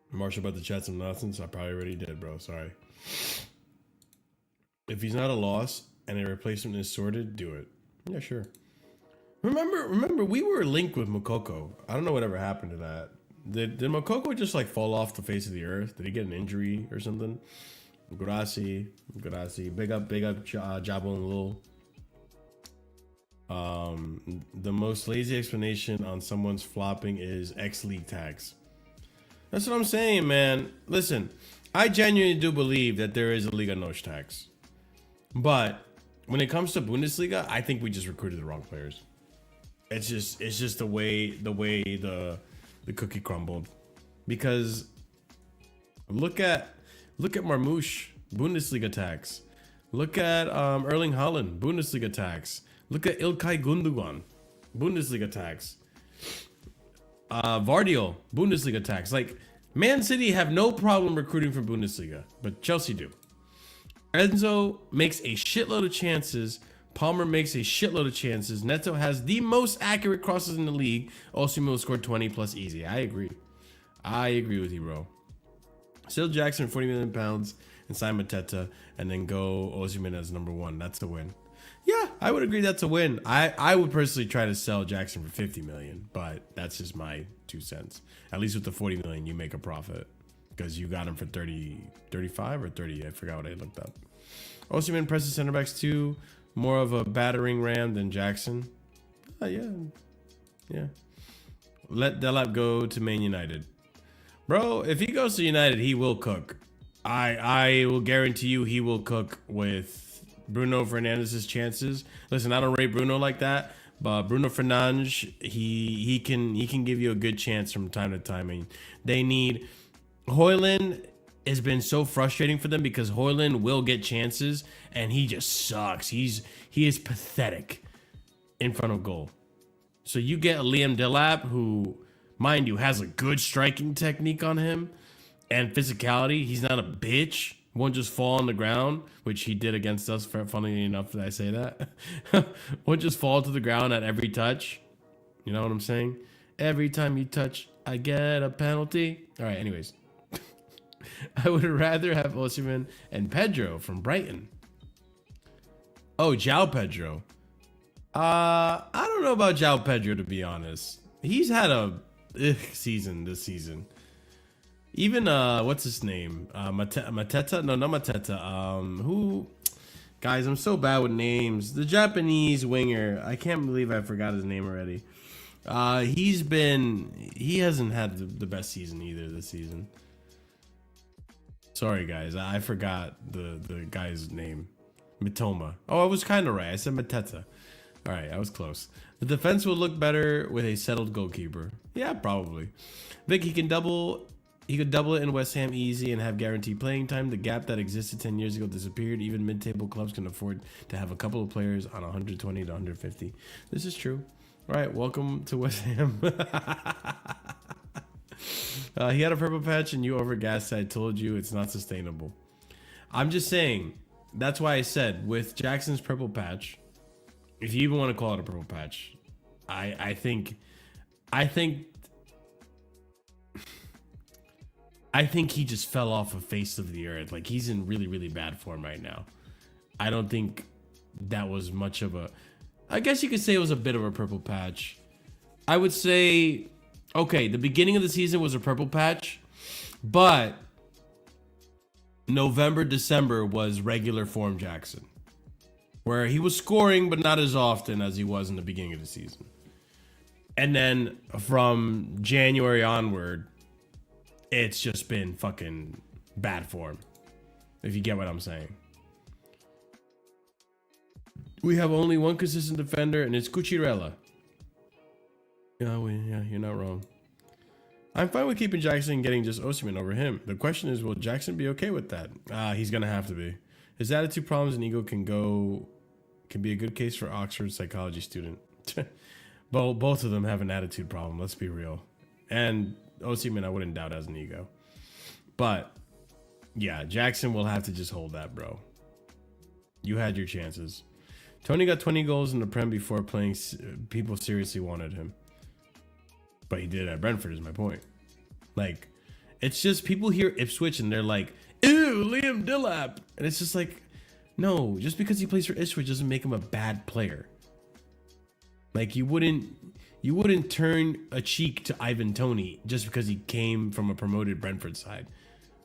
A: Marshall about to chat some nonsense. I probably already did, bro. Sorry. If he's not a loss and a replacement is sorted, do it. Yeah, sure. Remember, we were linked with Mokoko. I don't know whatever happened to that. Did Mokoko just like fall off the face of the earth? Did he get an injury or something? Grassy. Big up, Jabo and Lil. The most lazy explanation on someone's flopping is X-League tags. That's what I'm saying, man. Listen, I genuinely do believe that there is a Liga NOS tax. But when it comes to Bundesliga, I think we just recruited the wrong players. It's just the way the cookie crumbled. Because look at Marmoush, Bundesliga tax. Look at Erling Haaland, Bundesliga tax. Look at Ilkay Gundogan, Bundesliga tax. Vardiol, Bundesliga tax. Like, Man City have no problem recruiting from Bundesliga, but Chelsea do. Enzo makes a shitload of chances. Palmer makes a shitload of chances. Neto has the most accurate crosses in the league. Osimhen will score 20 plus easy. I agree. I agree with you, bro. Still Jackson, 40 million pounds, and sign Mateta, and then go Osimhen as number 1. That's a win. Yeah, I would agree that's a win. I would personally try to sell Jackson for 50 million, but that's just my 2 cents. At least with the 40 million, you make a profit because you got him for 30, 35 or 30. I forgot what I looked up. Osimhen presses center backs too. More of a battering ram than Jackson. Yeah. Let Delap go to Man United. Bro, if he goes to United, he will cook. I will guarantee you he will cook with Bruno Fernandez's chances. Listen, I don't rate Bruno like that, but Bruno Fernandes, he can give you a good chance from time to time. I mean, they need Højlund has been so frustrating for them because Højlund will get chances and he just sucks. He is pathetic in front of goal. So you get Liam Delap, who, mind you, has a good striking technique on him and physicality. He's not a bitch. Won't just fall on the ground, which he did against us. Funnily enough that I say that. Won't just fall to the ground at every touch. You know what I'm saying? Every time you touch, I get a penalty. All right, anyways. I would rather have Osimhen and Pedro from Brighton. Oh, João Pedro. I don't know about João Pedro, to be honest. He's had a season this season. Even what's his name? Mateta? No, not Mateta. Who? Guys, I'm so bad with names. The Japanese winger. I can't believe I forgot his name already. He hasn't had the best season either this season. Sorry guys, I forgot the guy's name. Mitoma. Oh, I was kind of right. I said Mateta. All right, I was close. The defense will look better with a settled goalkeeper. Yeah, probably. Vic, he could double it in West Ham easy and have guaranteed playing time. The gap that existed 10 years ago disappeared. Even mid-table clubs can afford to have a couple of players on 120 to 150. This is true. All right, welcome to West Ham. He had a purple patch and you overgassed. I told you it's not sustainable. I'm just saying, that's why I said with Jackson's purple patch, if you even want to call it a purple patch, I think he just fell off the face of the earth. Like, he's in really, really bad form right now. I don't think that was much of a, I guess you could say it was a bit of a purple patch. I would say, okay, the beginning of the season was a purple patch, but November, December was regular form Jackson, where he was scoring, but not as often as he was in the beginning of the season. And then from January onward, it's just been fucking bad form, if you get what I'm saying. We have only one consistent defender, and it's Cucurella. Yeah, you're not wrong. I'm fine with keeping Jackson and getting just Osimhen over him. The question is, will Jackson be okay with that? He's gonna have to be. His attitude problems and ego can be a good case for Oxford psychology student. Both of them have an attitude problem. Let's be real. And Osimhen, I wouldn't doubt has an ego. But yeah, Jackson will have to just hold that, bro. You had your chances. Tony got 20 goals in the Prem before playing. People seriously wanted him. But he did it at Brentford, is my point. Like, it's just people hear Ipswich and they're like, ew, Liam Delap. And it's just like, no, just because he plays for Ipswich doesn't make him a bad player. Like, you wouldn't turn a cheek to Ivan Toney just because he came from a promoted Brentford side.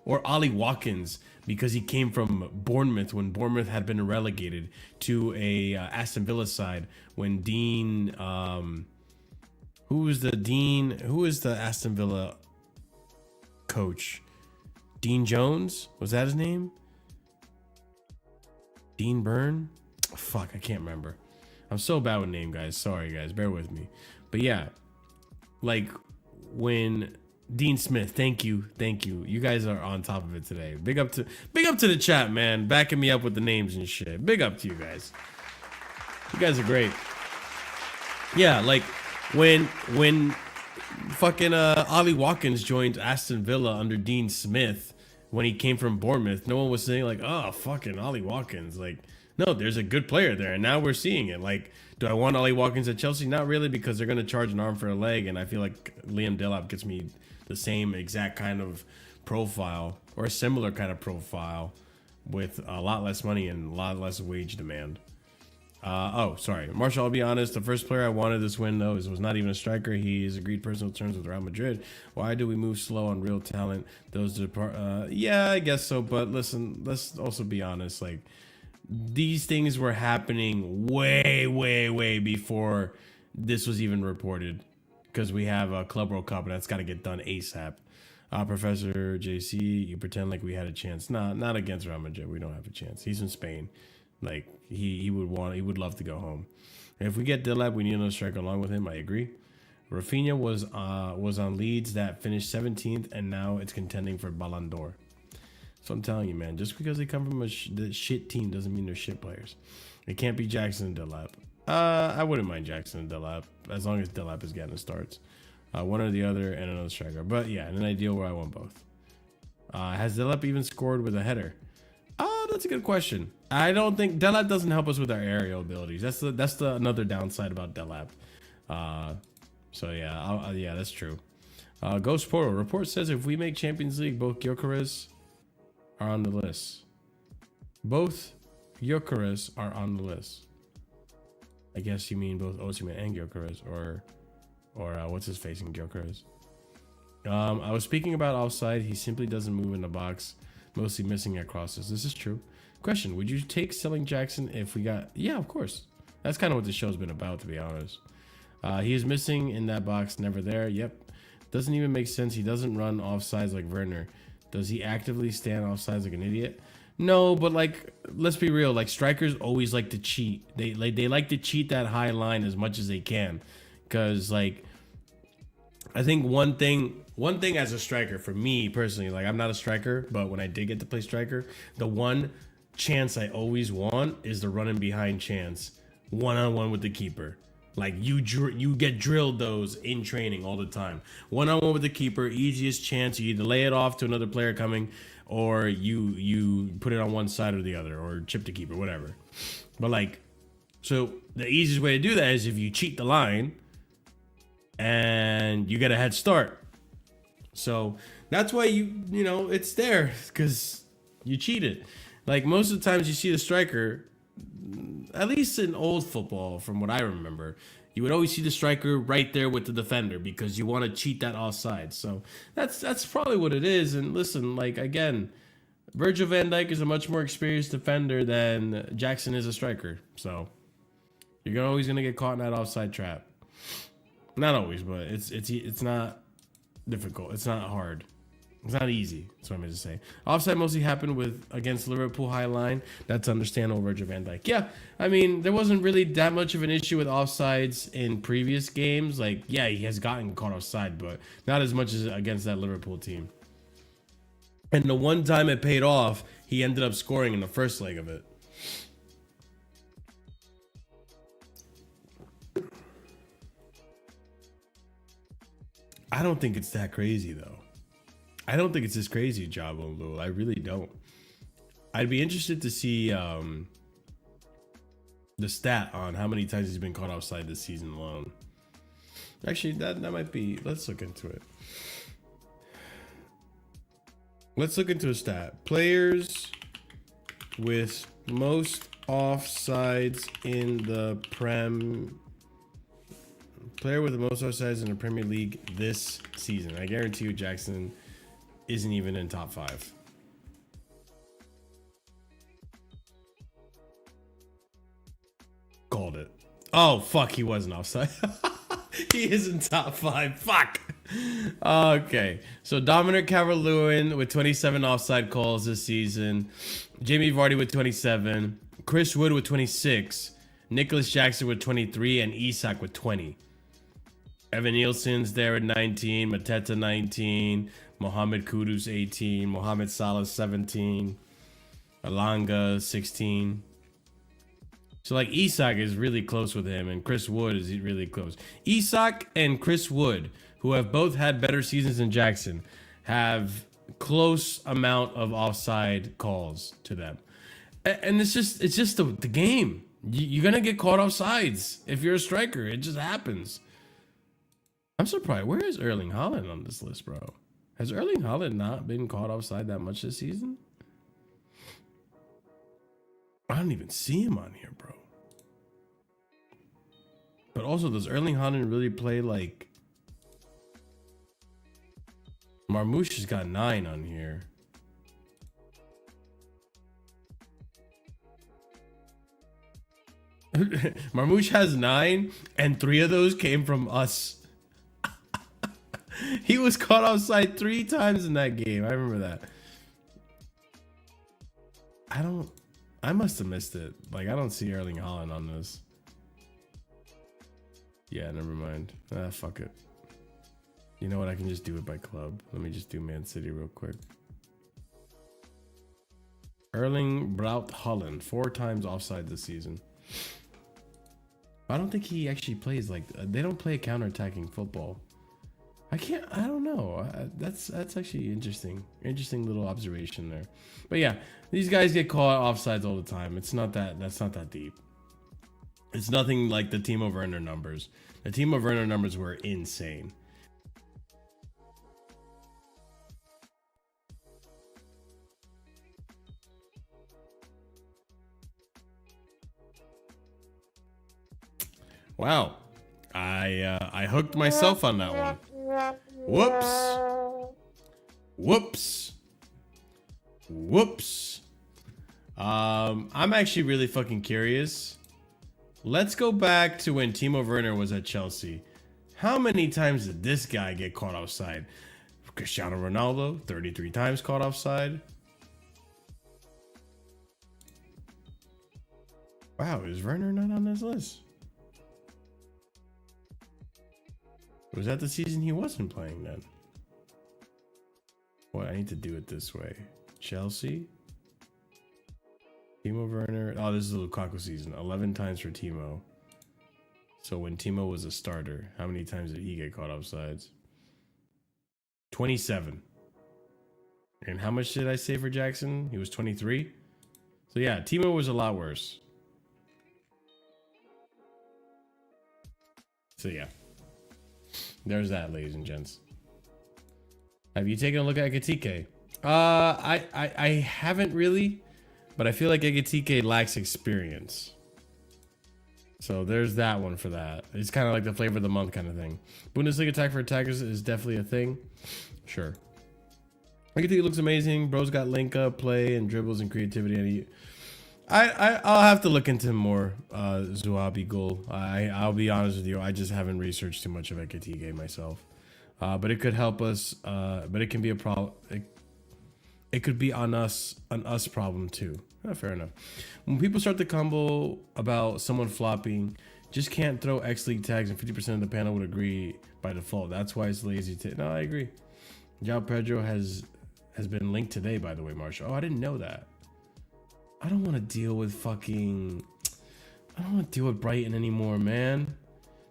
A: Or Ollie Watkins because he came from Bournemouth when Bournemouth had been relegated to a Aston Villa side when Dean... Who is the Aston Villa coach? Dean Jones? Was that his name? Dean Byrne? Fuck, I can't remember. I'm so bad with name, guys. Sorry, guys. Bear with me. But yeah, like when Dean Smith, thank you. You guys are on top of it today. Big up to the chat, man. Backing me up with the names and shit. Big up to you guys. You guys are great. Yeah, like when fucking Ollie Watkins joined Aston Villa under Dean Smith when he came from Bournemouth, no one was saying like, oh, fucking Ollie Watkins. Like, no, there's a good player there, and now we're seeing it. Like, do I want Ollie Watkins at Chelsea? Not really, because they're gonna charge an arm for a leg, and I feel like Liam Delap gets me the same exact kind of profile or a similar kind of profile with a lot less money and a lot less wage demand. Oh, sorry. Marshall, I'll be honest. The first player I wanted this win, though, was not even a striker. He has agreed personal terms with Real Madrid. Why do we move slow on real talent? Yeah, I guess so. But listen, let's also be honest. Like, these things were happening way before this was even reported. Because we have a Club World Cup, and that's got to get done ASAP. Professor JC, you pretend like we had a chance. Nah, not against Real Madrid. We don't have a chance. He's in Spain. Like, he would love to go home. If we get Delap, we need another striker along with him. I agree. Rafinha was on Leeds that finished 17th, and now it's contending for Ballon d'Or. So I'm telling you, man, just because they come from the shit team doesn't mean they're shit players. It can't be Jackson and Delap. I wouldn't mind Jackson and Delap as long as Delap is getting the starts. One or the other and another striker. But yeah, in an ideal where I want both. Has Delap even scored with a header? That's a good question. I don't think Delap doesn't help us with our aerial abilities. That's the another downside about Delap. So yeah, yeah, that's true. Ghost Portal report says if we make Champions League, both Gyökeres are on the list. Both Gyökeres are on the list. I guess you mean both Osimhen and Gyökeres, or what's his face in Gyökeres. I was speaking about offside. He simply doesn't move in the box, mostly missing at crosses. This is true. Question: would you take selling Jackson if we got? Yeah, of course. That's kind of what the show's been about, to be honest. He is missing in that box, never there. Yep. Doesn't even make sense. He doesn't run offsides like Werner. Does he actively stand offsides like an idiot? No, but like, let's be real. Like, strikers always like to cheat. They like to cheat that high line as much as they can, because like, I think one thing as a striker, for me personally, like, I'm not a striker, but when I did get to play striker, the one chance I always want is the running behind chance, one-on-one with the keeper. Like, you get drilled those in training all the time. One-on-one with the keeper, easiest chance. You either lay it off to another player coming, or you put it on one side or the other, or chip the keeper, whatever. But like, so the easiest way to do that is if you cheat the line and you get a head start. So that's why you know it's there, because you cheated. Like, most of the times you see the striker, at least in old football, from what I remember, you would always see the striker right there with the defender because you want to cheat that offside. So that's probably what it is. And listen, like, again, Virgil van Dijk is a much more experienced defender than Jackson is a striker. So you're always gonna get caught in that offside trap. Not always, but it's not difficult. It's not hard. It's not easy. That's what I'm going to say. Offside mostly happened against Liverpool high line. That's understandable, Virgil van Dijk. Yeah, I mean, there wasn't really that much of an issue with offsides in previous games. Like, yeah, he has gotten caught offside, but not as much as against that Liverpool team. And the one time it paid off, he ended up scoring in the first leg of it. I don't think it's that crazy, though. I don't think it's as crazy, Jabo Lou. I really don't. I'd be interested to see the stat on how many times he's been caught offside this season alone. Actually, that might be. Let's look into it. Let's look into a stat. Players with most offsides in the Player with the most offsides in the Premier League this season. I guarantee you, Jackson isn't even in top 5. Called it. Oh, fuck, he wasn't offside. He is in top 5. Fuck. Okay. So Dominic Calvert-Lewin with 27 offside calls this season. Jamie Vardy with 27. Chris Wood with 26. Nicholas Jackson with 23. And Isak with 20. Evan Nielsen's there at 19, Mateta 19, Mohamed Kudus 18, Mohamed Salah 17, Alanga 16. So like Isak is really close with him, and Chris Wood is really close. Isak and Chris Wood, who have both had better seasons than Jackson, have close amount of offside calls to them. And it's just the game. You're gonna get caught off sides if you're a striker. It just happens. I'm surprised. Where is Erling Haaland on this list, bro? Has Erling Haaland not been caught offside that much this season? I don't even see him on here, bro. But also, does Erling Haaland really play like... Marmoush has got 9 on here. Marmoush has 9, and 3 of those came from us. He was caught offside 3 times in that game. I remember that. I must have missed it. Like, I don't see Erling Haaland on this. Yeah, never mind. Fuck it. You know what? I can just do it by club. Let me just do Man City real quick. Erling Braut Haaland, 4 times offside this season. I don't think he actually plays like... They don't play counter-attacking football. I don't know. That's actually interesting. Interesting little observation there. But yeah, these guys get caught offsides all the time. That's not that deep. It's nothing like the Timo Werner numbers. The Timo Werner numbers were insane. Wow. I hooked myself on that one. Whoops. I'm actually really fucking curious. Let's go back to when Timo Werner was at Chelsea. How many times did this guy get caught offside? Cristiano Ronaldo, 33 times caught offside. Wow, is Werner not on this list? Was that the season he wasn't playing then? What, I need to do it this way. Chelsea. Timo Werner. Oh, this is the Lukaku season. 11 times for Timo. So when Timo was a starter, how many times did he get caught offsides? 27. And how much did I say for Jackson? He was 23. So yeah, Timo was a lot worse. So yeah. There's that, ladies and gents. Have you taken a look at Ekitike? I haven't really, but I feel like Ekitike lacks experience. So there's that one for that. It's kind of like the flavor of the month kind of thing. Bundesliga attack for attackers is definitely a thing. Sure. Ekitike looks amazing. Bro's got link up, play, and dribbles and creativity. And I'll have to look into more Zuabi goal. I'll be honest with you, I just haven't researched too much of Ekitike myself. But it could help us, but it can be a problem. It could be an us problem too. Fair enough. When people start to combo about someone flopping, just can't throw X League tags and 50% of the panel would agree by default. That's why it's lazy to... No, I agree. João Pedro has been linked today, by the way, Marshall. Oh, I didn't know that. I don't want to deal with fucking... I don't want to deal with Brighton anymore, man.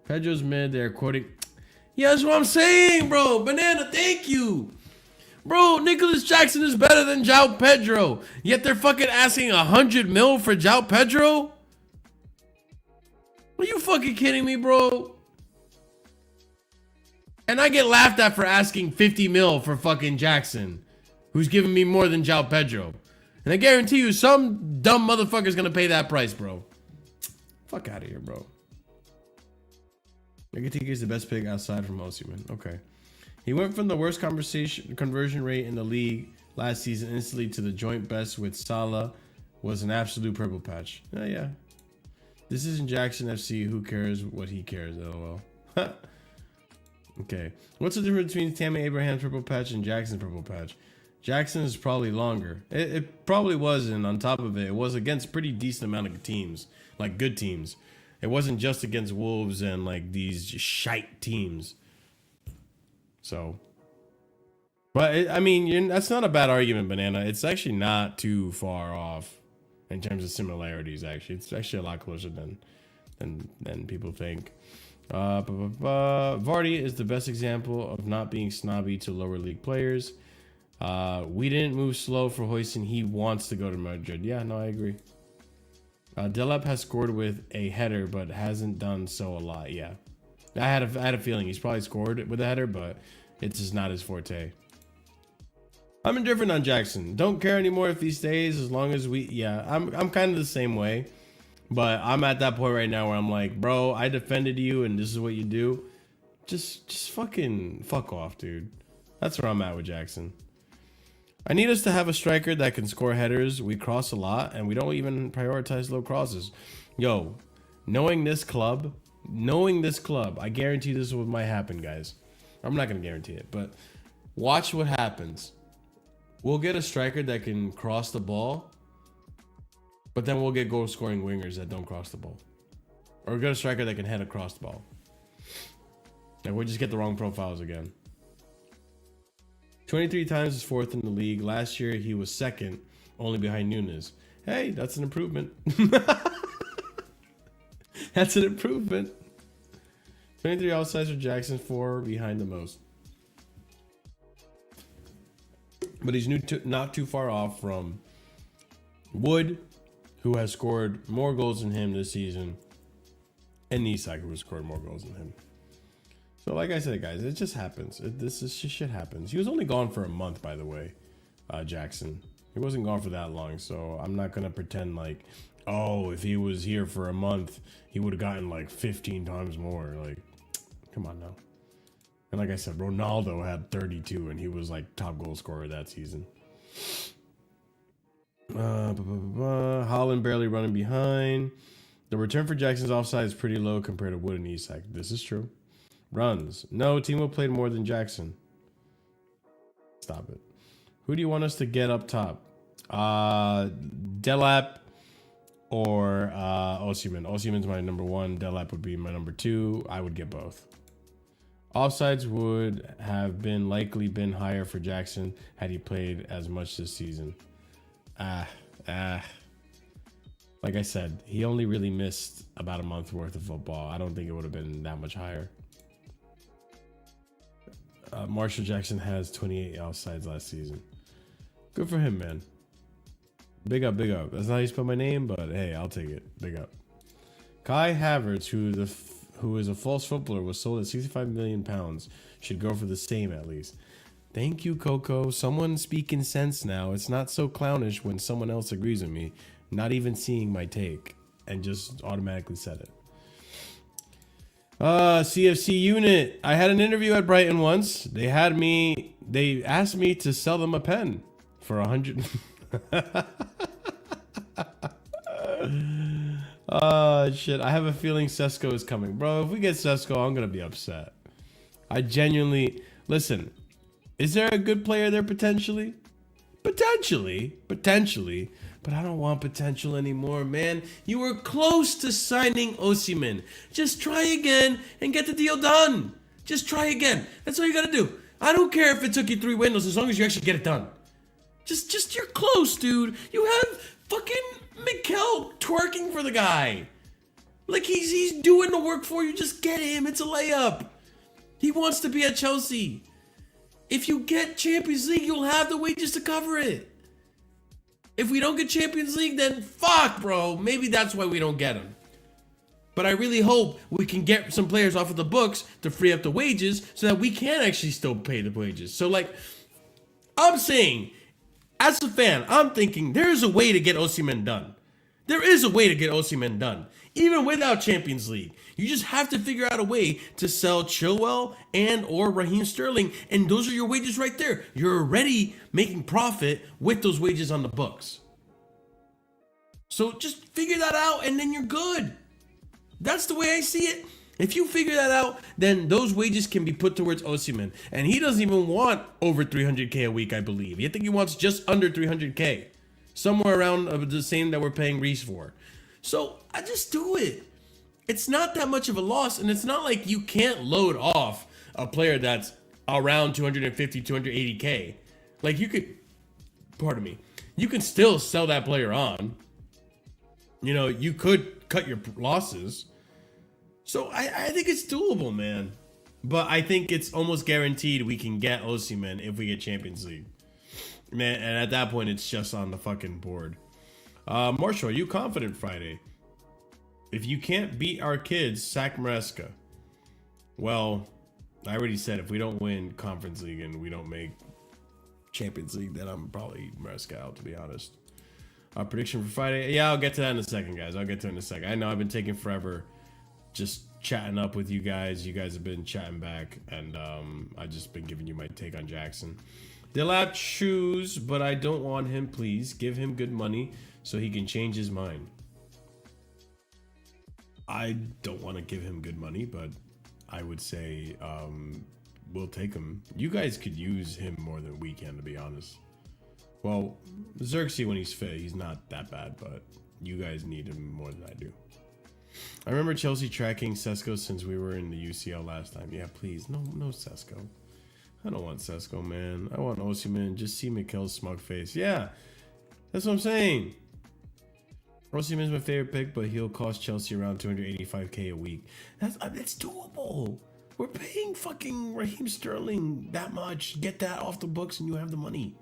A: Pedro's mid, they're quoting... Yeah, that's what I'm saying, bro. Banana, thank you. Bro, Nicholas Jackson is better than João Pedro. Yet they're fucking asking 100 mil for João Pedro? Are you fucking kidding me, bro? And I get laughed at for asking 50 mil for fucking Jackson, who's giving me more than João Pedro. And I guarantee you some dumb motherfucker's gonna pay that price, bro. Fuck out of here, bro. Ekitike is the best pick outside from Osimhen. Okay. He went from the worst conversion rate in the league last season instantly to the joint best with Salah. Was an absolute purple patch. Yeah. This isn't Jackson FC. Who cares what he cares? LOL. Okay. What's the difference between Tammy Abraham's purple patch and Jackson's purple patch? Jackson is probably longer. It probably was, and on top of it, it was against pretty decent amount of teams, like good teams. It wasn't just against Wolves and like these shite teams. So, but I mean, that's not a bad argument, Banana. It's actually not too far off in terms of similarities. Actually, it's actually a lot closer than people think. Vardy is the best example of not being snobby to lower league players. We didn't move slow for Hoyson. He wants to go to Madrid. Yeah, no, I agree. Delap has scored with a header, but hasn't done so a lot. Yeah, I had a feeling he's probably scored with a header, but it's just not his forte. I'm indifferent on Jackson. Don't care anymore if he stays as long as we. Yeah, I'm kind of the same way, but I'm at that point right now where I'm like, bro, I defended you, and this is what you do. Just fucking fuck off, dude. That's where I'm at with Jackson. I need us to have a striker that can score headers. We cross a lot, and we don't even prioritize low crosses. Yo, knowing this club, I guarantee this is what might happen, guys. I'm not going to guarantee it, but watch what happens. We'll get a striker that can cross the ball, but then we'll get goal-scoring wingers that don't cross the ball. Or we'll get a striker that can head across the ball. And we'll just get the wrong profiles again. 23 times is fourth in the league. Last year, he was second, only behind Nunes. Hey, that's an improvement. That's an improvement. 23 offsides for Jackson, 4 behind the most. But he's not too far off from Wood, who has scored more goals than him this season, and Isak, who has scored more goals than him. So like I said, guys, it just happens. Shit happens. He was only gone for a month, by the way, Jackson. He wasn't gone for that long, so I'm not going to pretend like, oh, if he was here for a month, he would have gotten like 15 times more. Like, come on now. And like I said, Ronaldo had 32, and he was like top goal scorer that season. Haaland barely running behind. The return for Jackson's offside is pretty low compared to Wood and Isak. This is true. Runs. No, Timo played more than Jackson. Stop it. Who do you want us to get up top? Delap or Osimhen. Osimhen's my number 1. Delap would be my number 2. I would get both. Offsides would have likely been higher for Jackson had he played as much this season. Like I said, he only really missed about a month worth of football. I don't think it would have been that much higher. Marshall Jackson has 28 offsides last season. Good for him, man. Big up, big up. That's not how you spell my name, but hey, I'll take it. Big up. Kai Havertz, who is a false footballer, was sold at 65 million pounds. Should go for the same at least. Thank you, Coco. Someone speaking sense now. It's not so clownish when someone else agrees with me, not even seeing my take, and just automatically said it. CFC unit. I had an interview at Brighton once. They asked me to sell them a pen for 100. Shit. I have a feeling Sesko is coming. Bro, if we get Sesko, I'm going to be upset. I genuinely... Listen, is there a good player there potentially? Potentially. But I don't want potential anymore, man. You were close to signing Osimhen. Just try again and get the deal done. Just try again. That's all you gotta do. I don't care if it took you 3 windows as long as you actually get it done. Just you're close, dude. You have fucking Mikel twerking for the guy. Like he's doing the work for you. Just get him. It's a layup. He wants to be at Chelsea. If you get Champions League, you'll have the wages to cover it. If we don't get Champions League, then fuck, bro. Maybe that's why we don't get him. But I really hope we can get some players off of the books to free up the wages so that we can actually still pay the wages. So, like, I'm saying, as a fan, I'm thinking there's a way to get Osimhen done. There is a way to get Osimhen done. Even without Champions League. You just have to figure out a way to sell Chilwell and or Raheem Sterling. And those are your wages right there. You're already making profit with those wages on the books. So just figure that out and then you're good. That's the way I see it. If you figure that out, then those wages can be put towards Osimhen. And he doesn't even want over 300K a week, I believe. I think he wants just under 300K. Somewhere around the same that we're paying Reece for. So I just do it. it's not that much of a loss, and it's not like you can't load off a player that's around 250, 280K. Like, you could, pardon me, you can still sell that player on. You know, you could cut your losses. So I think it's doable, man. But I think it's almost guaranteed we can get Osimhen if we get Champions League. Man, and at that point, it's just on the fucking board. Marshall, are you confident Friday? If you can't beat our kids, sack Maresca. Well, I already said if we don't win Conference League and we don't make Champions League, then I'm probably Maresca out, to be honest. Prediction for Friday? Yeah, I'll get to that in a second, guys. I'll get to it in a second. I know I've been taking forever just chatting up with you guys. You guys have been chatting back, and I've just been giving you my take on Jackson. Delap choose, but I don't want him, please. Give him good money so he can change his mind. I don't want to give him good money, but I would say we'll take him. You guys could use him more than we can, to be honest. Well, Xerxes, when he's fit, he's not that bad, but you guys need him more than I do. I remember Chelsea tracking Sesko since we were in the UCL last time. Yeah, please. No Sesko. I don't want Sesko, man. I want Osimhen. Just see Mikel's smug face. Yeah, that's what I'm saying. Osimhen's my favorite pick, but he'll cost Chelsea around 285K a week. That's doable. We're paying fucking Raheem Sterling that much. Get that off the books and you have the money.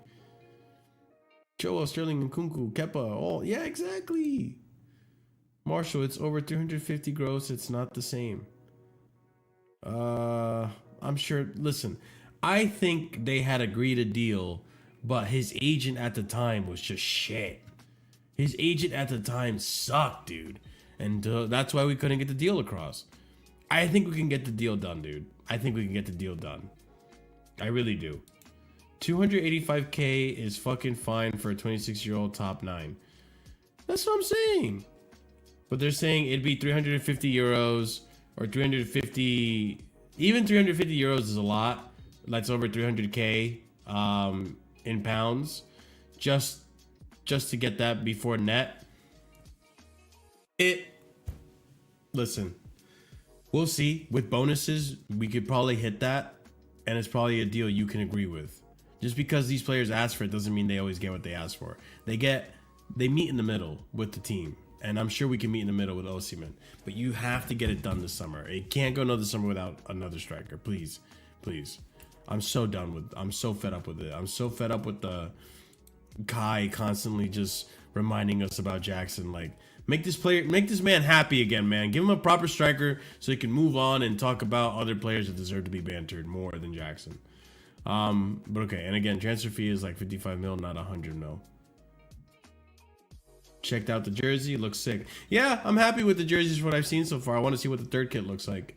A: Joel, Sterling, and Nkunku, Kepa. Oh, yeah, exactly. Marshall, it's over 350 gross. It's not the same. I'm sure. Listen, I think they had agreed a deal, but his agent at the time was just shit. His agent at the time sucked, dude. And that's why we couldn't get the deal across. I think we can get the deal done, dude. I think we can get the deal done. I really do. 285K is fucking fine for a 26-year-old top 9. That's what I'm saying. But they're saying it'd be 350 euros or 350. Even 350 euros is a lot. That's over 300K in pounds. Just to get that before net. Listen, we'll see. With bonuses, we could probably hit that. And it's probably a deal you can agree with. Just because these players ask for it doesn't mean they always get what they ask for. They meet in the middle with the team. And I'm sure we can meet in the middle with Osimhen. But you have to get it done this summer. It can't go another summer without another striker. Please. Please. I'm so fed up with it. I'm so fed up with the Kai constantly just reminding us about Jackson. Like, make this man happy again, man. Give him a proper striker so he can move on and talk about other players that deserve to be bantered more than Jackson. But okay, and again, transfer fee is like 55 mil, not 100 mil. Checked out the jersey, looks sick. Yeah, I'm happy with the jerseys for what I've seen so far. I want to see what the third kit looks like.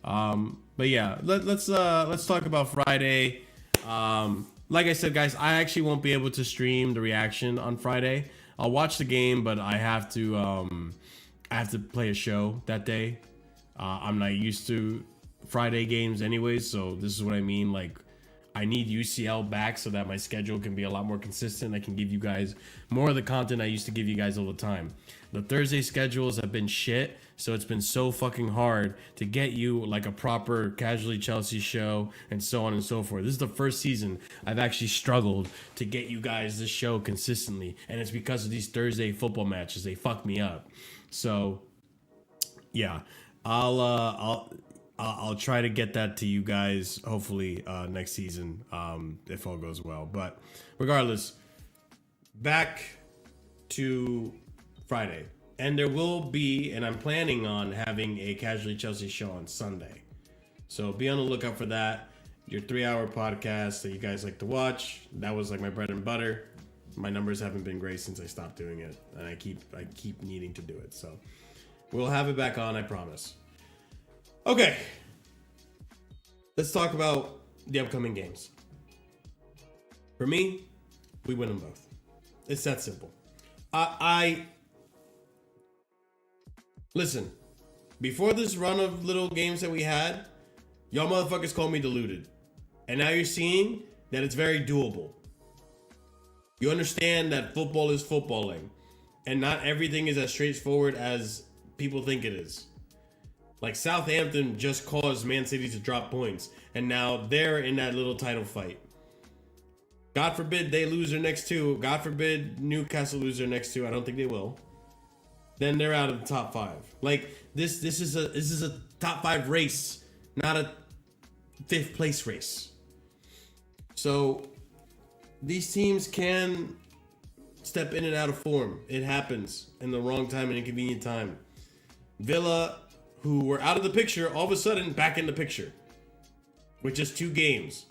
A: But yeah, let's talk about Friday. Like I said, guys, I actually won't be able to stream the reaction on Friday. I'll watch the game, but I have to play a show that day. I'm not used to Friday games anyways, so this is what I mean. Like, I need UCL back so that my schedule can be a lot more consistent. I can give you guys more of the content I used to give you guys all the time. The Thursday schedules have been shit, so it's been so fucking hard to get you like a proper Casually Chelsea show and so on and so forth. This is the first season I've actually struggled to get you guys this show consistently, and it's because of these Thursday football matches. They fuck me up. So, yeah, I'll try to get that to you guys hopefully next season if all goes well. But regardless, back to Friday. And there will be, and I'm planning on having a Casually Chelsea show on Sunday. So be on the lookout for that. Your 3-hour podcast that you guys like to watch. That was like my bread and butter. My numbers haven't been great since I stopped doing it. And I keep needing to do it. So we'll have it back on, I promise. Okay, let's talk about the upcoming games. For me, we win them both. It's that simple. Listen, before this run of little games that we had, y'all motherfuckers called me deluded. And now you're seeing that it's very doable. You understand that football is footballing. And not everything is as straightforward as people think it is. Like Southampton just caused Man City to drop points, and now they're in that little title fight. God forbid they lose their next two. God forbid Newcastle lose their next two. I don't think they will. Then they're out of the top 5. Like this is a top 5 race, not a 5th place race. So these teams can step in and out of form. It happens in the wrong time and inconvenient time. Villa, who were out of the picture, all of a sudden back in the picture with just 2 games.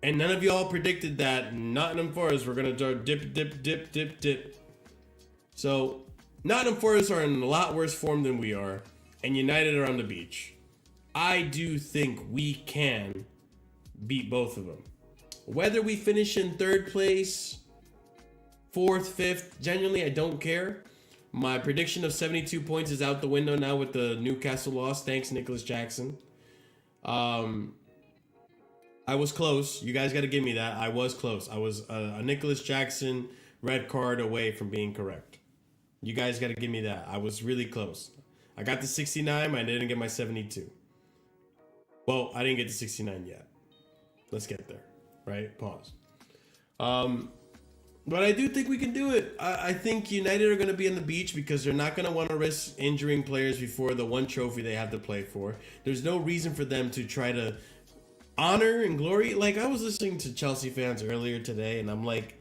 A: And none of y'all predicted that Nottingham Forest were going to dip. So Nottingham Forest are in a lot worse form than we are, and United are on the beach. I do think we can beat both of them. Whether we finish in 3rd place, 4th, 5th, genuinely, I don't care. My prediction of 72 points is out the window now with the Newcastle loss. Thanks, Nicholas Jackson. I was close. You guys got to give me that. I was close. I was a Nicholas Jackson red card away from being correct. You guys got to give me that. I was really close. I got to 69. I didn't get my 72. Well, I didn't get to 69 yet. Let's get there. Right? Pause. But I do think we can do it. I think United are going to be on the beach because they're not going to want to risk injuring players before the one trophy they have to play for. There's no reason for them to try to honor and glory. Like, I was listening to Chelsea fans earlier today, and I'm like,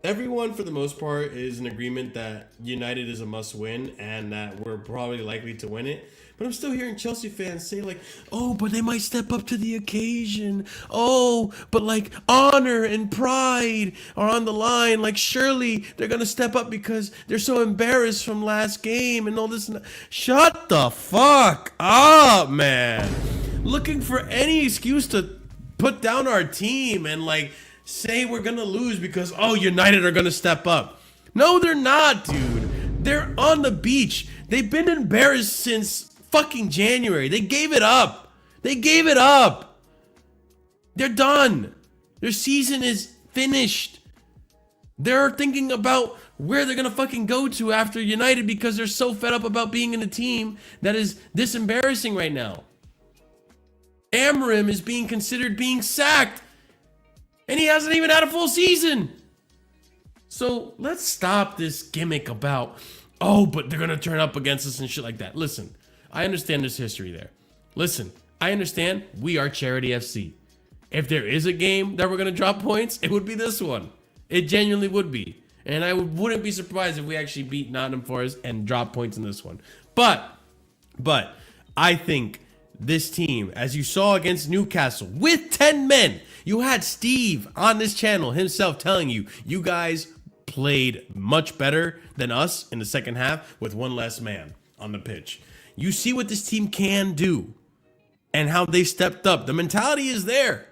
A: everyone for the most part is in agreement that United is a must win and that we're probably likely to win it. But I'm still hearing Chelsea fans say like, oh, but they might step up to the occasion. Oh, but like honor and pride are on the line. Like surely they're going to step up because they're so embarrassed from last game and all this. Shut the fuck up, man. Looking for any excuse to put down our team and like say we're going to lose because, oh, United are going to step up. No, they're not, dude. They're on the beach. They've been embarrassed since fucking January. They gave it up. They gave it up. They're done. Their season is finished. They're thinking about where they're gonna fucking go to after United because they're so fed up about being in a team that is this embarrassing right now. Amarim is being considered being sacked, and he hasn't even had a full season. So let's stop this gimmick about, oh, but they're gonna turn up against us and shit like that. Listen, I understand there's history there. Listen, I understand we are Charity FC. If there is a game that we're going to drop points, it would be this one. It genuinely would be. And I wouldn't be surprised if we actually beat Nottingham Forest and drop points in this one. But I think this team, as you saw against Newcastle, with 10 men, you had Steve on this channel himself telling you, you guys played much better than us in the second half with one less man on the pitch. You see what this team can do and how they stepped up. The mentality is there.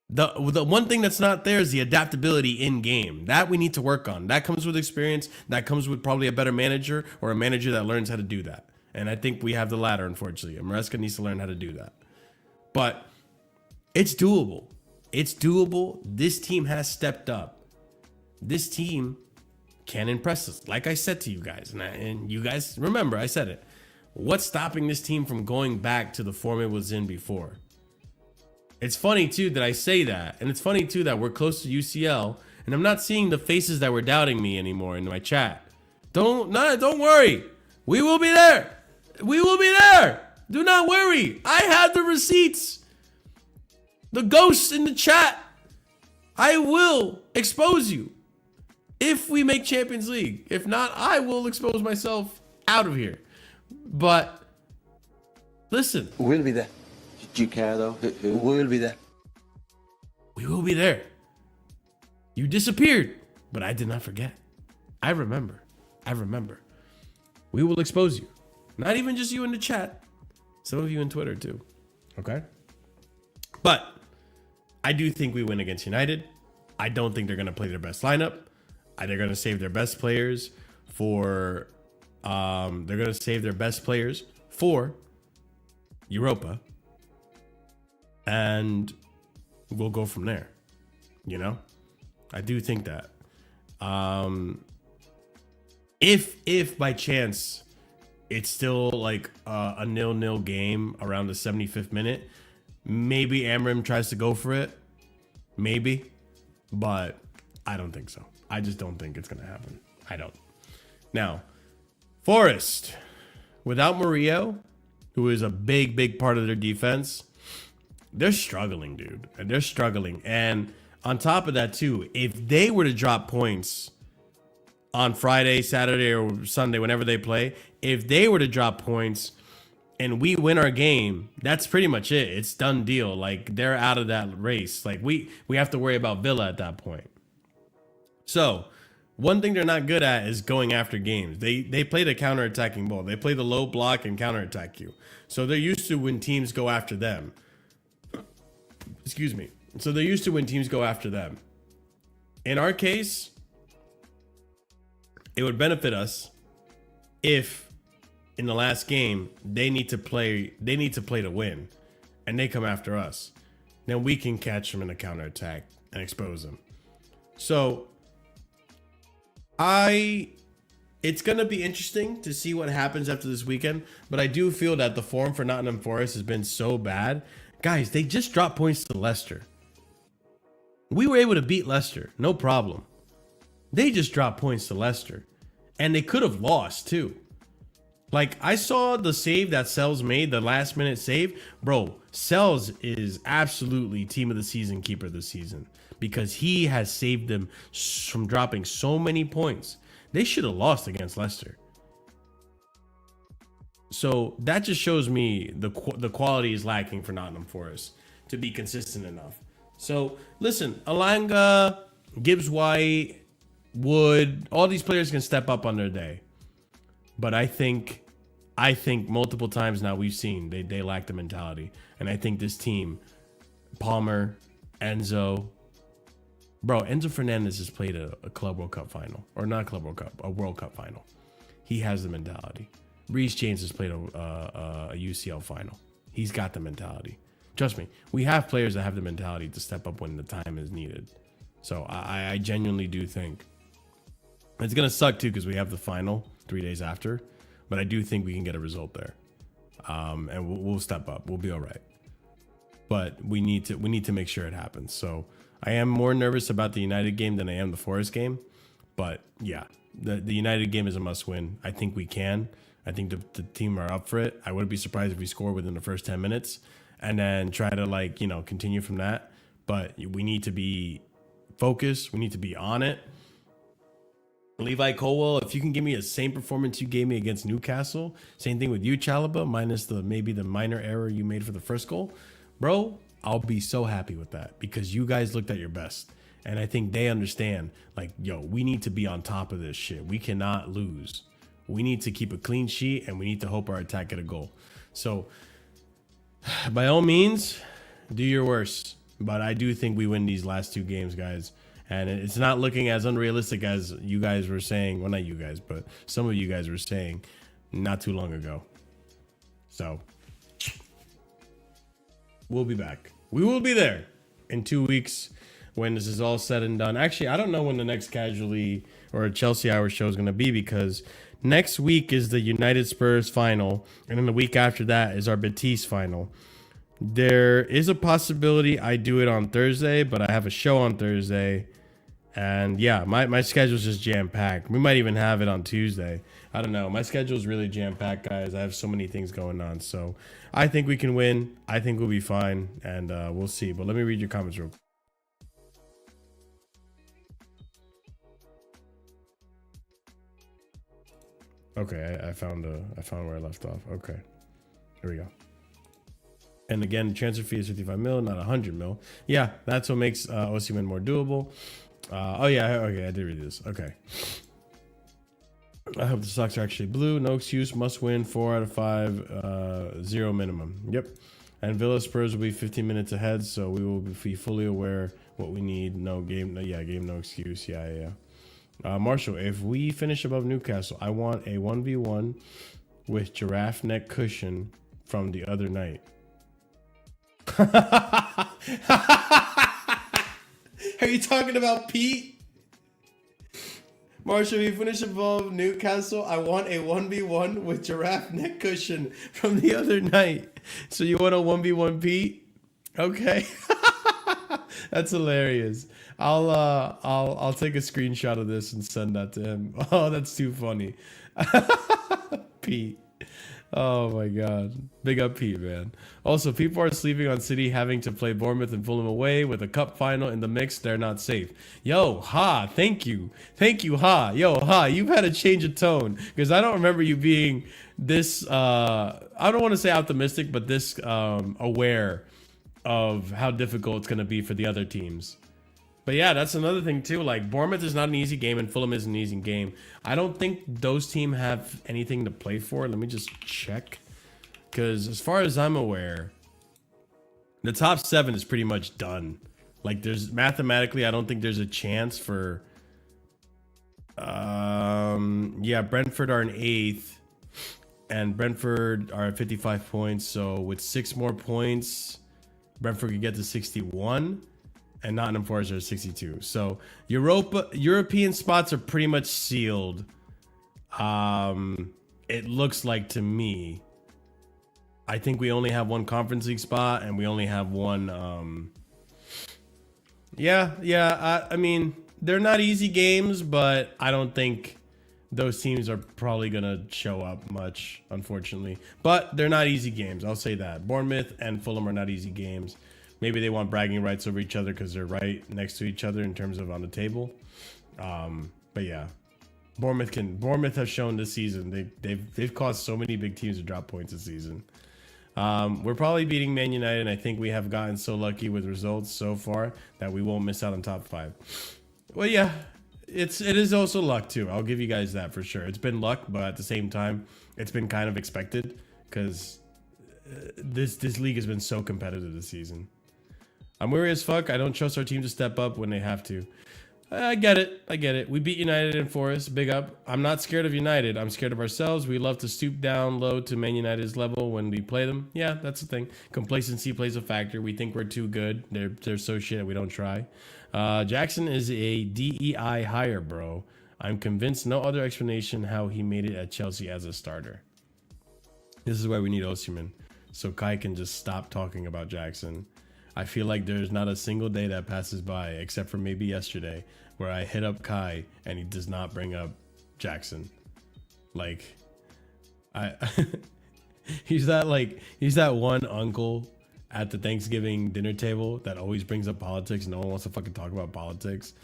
A: The one thing that's not there is the adaptability in game. That we need to work on. That comes with experience. That comes with probably a better manager or a manager that learns how to do that. And I think we have the latter, unfortunately. Maresca needs to learn how to do that. But it's doable. It's doable. This team has stepped up. This team can impress us. Like I said to you guys, and you guys remember, I said it. What's stopping this team from going back to the form it was in before? It's funny too that I say that, and it's funny too that we're close to UCL, and I'm not seeing the faces that were doubting me anymore in my chat. Don't worry. We will be there. We will be there. Do not worry. I have the receipts. The ghosts in the chat. I will expose you. If we make Champions League. If not, I will expose myself out of here. But listen.
D: We'll be there. Do you care though? We'll be there.
A: We will be there. You disappeared, but I did not forget. I remember. We will expose you. Not even just you in the chat. Some of you in Twitter too. Okay? But I do think we win against United. I don't think they're going to play their best lineup. They're going to save their best players for Europa, and we'll go from there. You know, I do think that. If by chance it's still like a 0-0 game around the 75th minute. Maybe Amram tries to go for it. Maybe. But I don't think so. I just don't think it's going to happen. I don't. Now, Forest, without Murillo, who is a big part of their defense, they're struggling, dude. And they're struggling. And on top of that, too, if they were to drop points on Friday, Saturday, or Sunday, whenever they play, if they were to drop points and we win our game, that's pretty much it. It's done deal. Like, they're out of that race. Like, we have to worry about Villa at that point. So, one thing they're not good at is going after games. They play the counter-attacking ball. They play the low block and counter-attack you. So, they're used to when teams go after them. Excuse me. So, they're used to when teams go after them. In our case, it would benefit us if in the last game they need to play to win and they come after us. Then we can catch them in a counterattack and expose them. So it's going to be interesting to see what happens after this weekend, but I do feel that the form for Nottingham Forest has been so bad. Guys, they just dropped points to Leicester. We were able to beat Leicester, no problem. They just dropped points to Leicester. And they could have lost too. Like, I saw the save that Sells made, the last minute save. Bro, Sells is absolutely team of the season, keeper of the season. Because he has saved them from dropping so many points. They should have lost against Leicester. So that just shows me the quality is lacking for Nottingham Forest to be consistent enough. So, listen, Alanga, Gibbs White, Wood, all these players can step up on their day. But I think multiple times now we've seen they lack the mentality. And I think this team, Palmer, Enzo, Enzo Fernandez has played a Club World Cup final. Or not Club World Cup, a World Cup final. He has the mentality. Reece James has played a UCL final. He's got the mentality. Trust me, we have players that have the mentality to step up when the time is needed. So I genuinely do think it's going to suck too because we have the final 3 days after. But I do think we can get a result there. And we'll step up. We'll be all right. But we need to make sure it happens. So I am more nervous about the United game than I am the Forest game. But yeah, the United game is a must win. I think we can. I think the team are up for it. I wouldn't be surprised if we score within the first 10 minutes and then try to continue from that. But we need to be focused. We need to be on it. Levi Colwell, if you can give me the same performance you gave me against Newcastle, same thing with you, Chalaba, minus maybe the minor error you made for the first goal, bro, I'll be so happy with that because you guys looked at your best. And I think they understand, we need to be on top of this shit. We cannot lose. We need to keep a clean sheet and we need to hope our attack get a goal. So, by all means, do your worst. But I do think we win these last two games, guys. And it's not looking as unrealistic as you guys were saying. Well, not you guys, but some of you guys were saying not too long ago. So we'll be back. We will be there in 2 weeks when this is all said and done. Actually, I don't know when the next Casually or Chelsea Hour show is going to be because next week is the United Spurs final. And then the week after that is our Betis final. There is a possibility I do it on Thursday, but I have a show on Thursday. And yeah, my schedule's just jam-packed. We might even have it on Tuesday. I don't know. My schedule's really jam-packed, guys. I have so many things going on. So I think we can win. I think we'll be fine. And we'll see. But let me read your comments real quick. Okay, I found where I left off. Okay. Here we go. And again, transfer fee is 55 mil, not 100 mil. Yeah, that's what makes Osimhen more doable. Okay, I did read this. Okay. I hope the Sox are actually blue. No excuse. Must win. 4 out of 5. 0 minimum. Yep. And Villa Spurs will be 15 minutes ahead, so we will be fully aware what we need. No game. No excuse. Yeah. Marshall, if we finish above Newcastle, I want a 1v1 with giraffe neck cushion from the other night. Are you talking about Pete? Marshall, if you finish above Newcastle, I want a 1v1 with giraffe neck cushion from the other night. So you want a 1v1 Pete? Okay. That's hilarious. I'll take a screenshot of this and send that to him. Oh, that's too funny. Pete. Oh my god. Big up Pete, man. Also, people are sleeping on City having to play Bournemouth and Fulham away with a cup final in the mix. They're not safe. Yo, Ha, thank you. Thank you, Ha. Yo, Ha, you've had a change of tone. Because I don't remember you being this, I don't want to say optimistic, but this aware of how difficult it's going to be for the other teams. But yeah, that's another thing too. Like, Bournemouth is not an easy game and Fulham is an easy game. I don't think those teams have anything to play for. Let me just check. Because as far as I'm aware, the top 7 is pretty much done. Like, there's mathematically, I don't think there's a chance for... yeah, Brentford are in 8th. And Brentford are at 55 points. So with 6 more points, Brentford could get to 61. And Nottingham Forest are 62. So European spots are pretty much sealed. It looks like to me. I think we only have one Conference League spot, and we only have one. I mean, they're not easy games, but I don't think those teams are probably gonna show up much, unfortunately. But they're not easy games. I'll say that. Bournemouth and Fulham are not easy games. Maybe they want bragging rights over each other because they're right next to each other in terms of on the table. But yeah, Bournemouth have shown this season they've caused so many big teams to drop points this season. We're probably beating Man United, and I think we have gotten so lucky with results so far that we won't miss out on top 5. Well, yeah, it is also luck too. I'll give you guys that for sure. It's been luck, but at the same time, it's been kind of expected because this league has been so competitive this season. I'm weary as fuck. I don't trust our team to step up when they have to. I get it. We beat United and Forest. Big up. I'm not scared of United. I'm scared of ourselves. We love to stoop down low to Man United's level when we play them. Yeah, that's the thing. Complacency plays a factor. We think we're too good. They're so shit we don't try. Jackson is a DEI hire, bro. I'm convinced no other explanation how he made it at Chelsea as a starter. This is why we need Osimhen, so Kai can just stop talking about Jackson. I feel like there's not a single day that passes by, except for maybe yesterday, where I hit up Kai and he does not bring up Jackson. Like, he's that one uncle at the Thanksgiving dinner table that always brings up politics. No one wants to fucking talk about politics.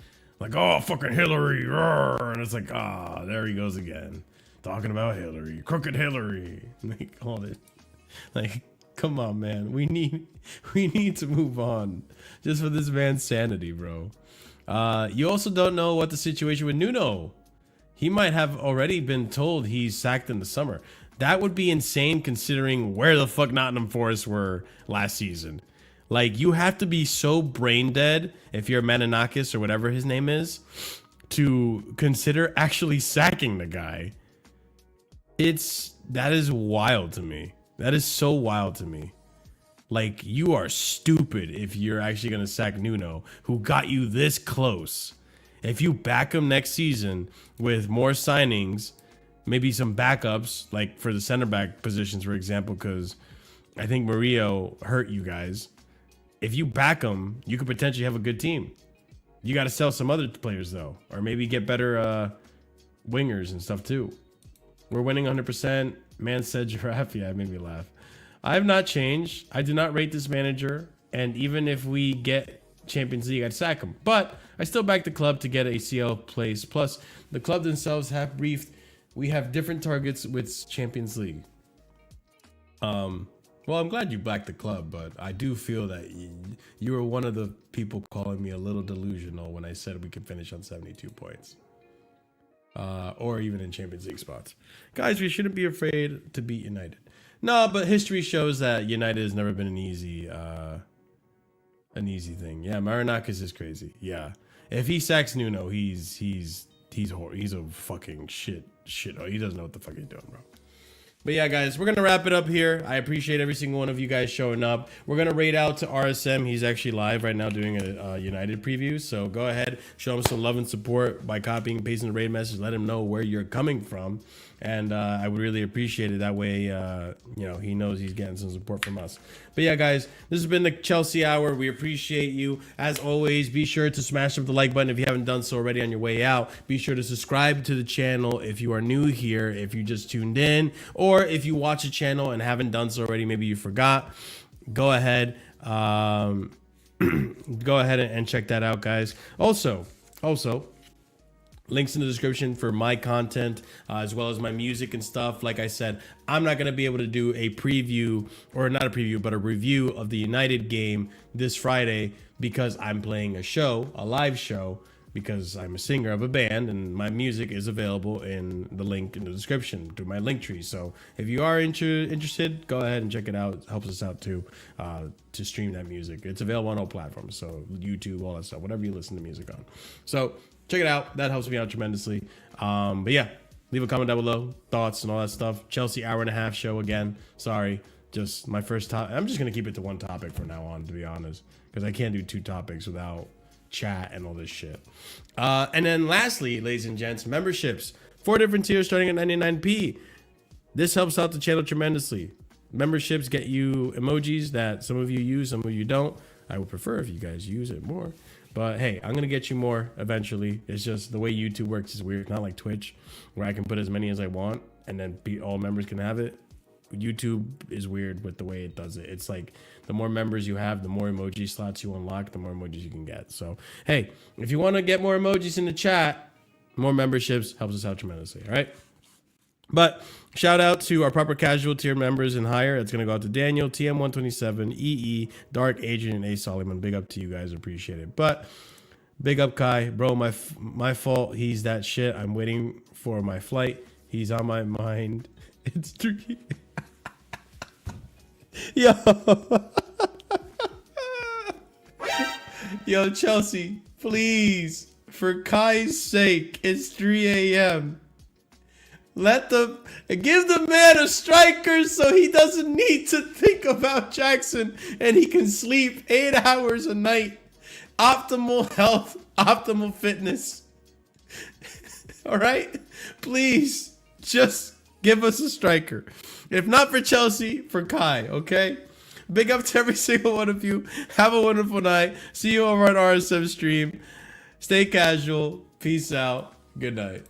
A: Like, oh, fucking Hillary, roar. And it's like, there he goes again, talking about Hillary, crooked Hillary. Like, all it, like. Come on, man. We need to move on just for this man's sanity, bro. You also don't know what the situation with Nuno. He might have already been told he's sacked in the summer. That would be insane considering where the fuck Nottingham Forest were last season. Like, you have to be so brain dead if you're Mananakis or whatever his name is to consider actually sacking the guy. That is wild to me. That is so wild to me. Like, you are stupid if you're actually going to sack Nuno, who got you this close. If you back him next season with more signings, maybe some backups, like for the center back positions, for example, because I think Murillo hurt you guys. If you back him, you could potentially have a good team. You got to sell some other players, though, or maybe get better wingers and stuff, too. We're winning 100%. Man said giraffe. Yeah, it made me laugh. I have not changed. I do not rate this manager. And even if we get Champions League, I'd sack him. But I still back the club to get a CL place. Plus, the club themselves have briefed. We have different targets with Champions League. Well, I'm glad you backed the club, but I do feel that you were one of the people calling me a little delusional when I said we could finish on 72 points. Or even in Champions League spots. Guys, we shouldn't be afraid to beat United. No, but history shows that United has never been an easy thing. Yeah, Marinakis is crazy. Yeah. If he sacks Nuno, he's a fucking shit. Oh, he doesn't know what the fuck he's doing, bro. But yeah, guys, we're going to wrap it up here. I appreciate every single one of you guys showing up. We're going to raid out to RSM. He's actually live right now doing a United preview. So go ahead, show him some love and support by copying and pasting the raid message. Let him know where you're coming from. And I would really appreciate it. That way, you know, he knows he's getting some support from us. But yeah, guys, this has been the Chelsea Hour. We appreciate you. As always, be sure to smash up the like button if you haven't done so already on your way out. Be sure to subscribe to the channel if you are new here, if you just tuned in, or if you watch a channel and haven't done so already, maybe you forgot. Go ahead. Go ahead and check that out, guys. Also, links in the description for my content, as well as my music and stuff. Like I said, I'm not going to be able to do a preview, or not a preview, but a review of the United game this Friday because I'm playing a show, a live show, because I'm a singer of a band and my music is available in the link in the description through my link tree. So if you are interested, go ahead and check it out. It helps us out too, to stream that music. It's available on all platforms. So YouTube, all that stuff, whatever you listen to music on. So check it out. That helps me out tremendously. But yeah, leave a comment down below, thoughts and all that stuff. Chelsea hour and a half show again. Sorry, just my first topic. I'm just going to keep it to one topic from now on, to be honest, because I can't do two topics without chat and all this shit. And then lastly, ladies and gents, memberships. 4 different tiers starting at 99p. This helps out the channel tremendously. Memberships get you emojis that some of you use, some of you don't. I would prefer if you guys use it more. But hey, I'm going to get you more eventually. It's just the way YouTube works is weird. It's not like Twitch where I can put as many as I want and then all members can have it. YouTube is weird with the way it does it. It's like the more members you have, the more emoji slots you unlock, the more emojis you can get. So, hey, if you want to get more emojis in the chat, more memberships helps us out tremendously, all right? But shout out to our proper casual tier members and higher. It's going to go out to Daniel, TM127, EE, Dark, Adrian, and A. Solomon. Big up to you guys. Appreciate it. But big up, Kai. Bro, my fault. He's that shit. I'm waiting for my flight. He's on my mind. It's tricky. Yo. Yo, Chelsea, please, for Kai's sake, it's 3 a.m. Give the man a striker so he doesn't need to think about Jackson and he can sleep 8 hours a night. Optimal health, optimal fitness. All right? Please, just give us a striker. If not for Chelsea, for Kai, okay? Big up to every single one of you. Have a wonderful night. See you over on RSM stream. Stay casual. Peace out. Good night.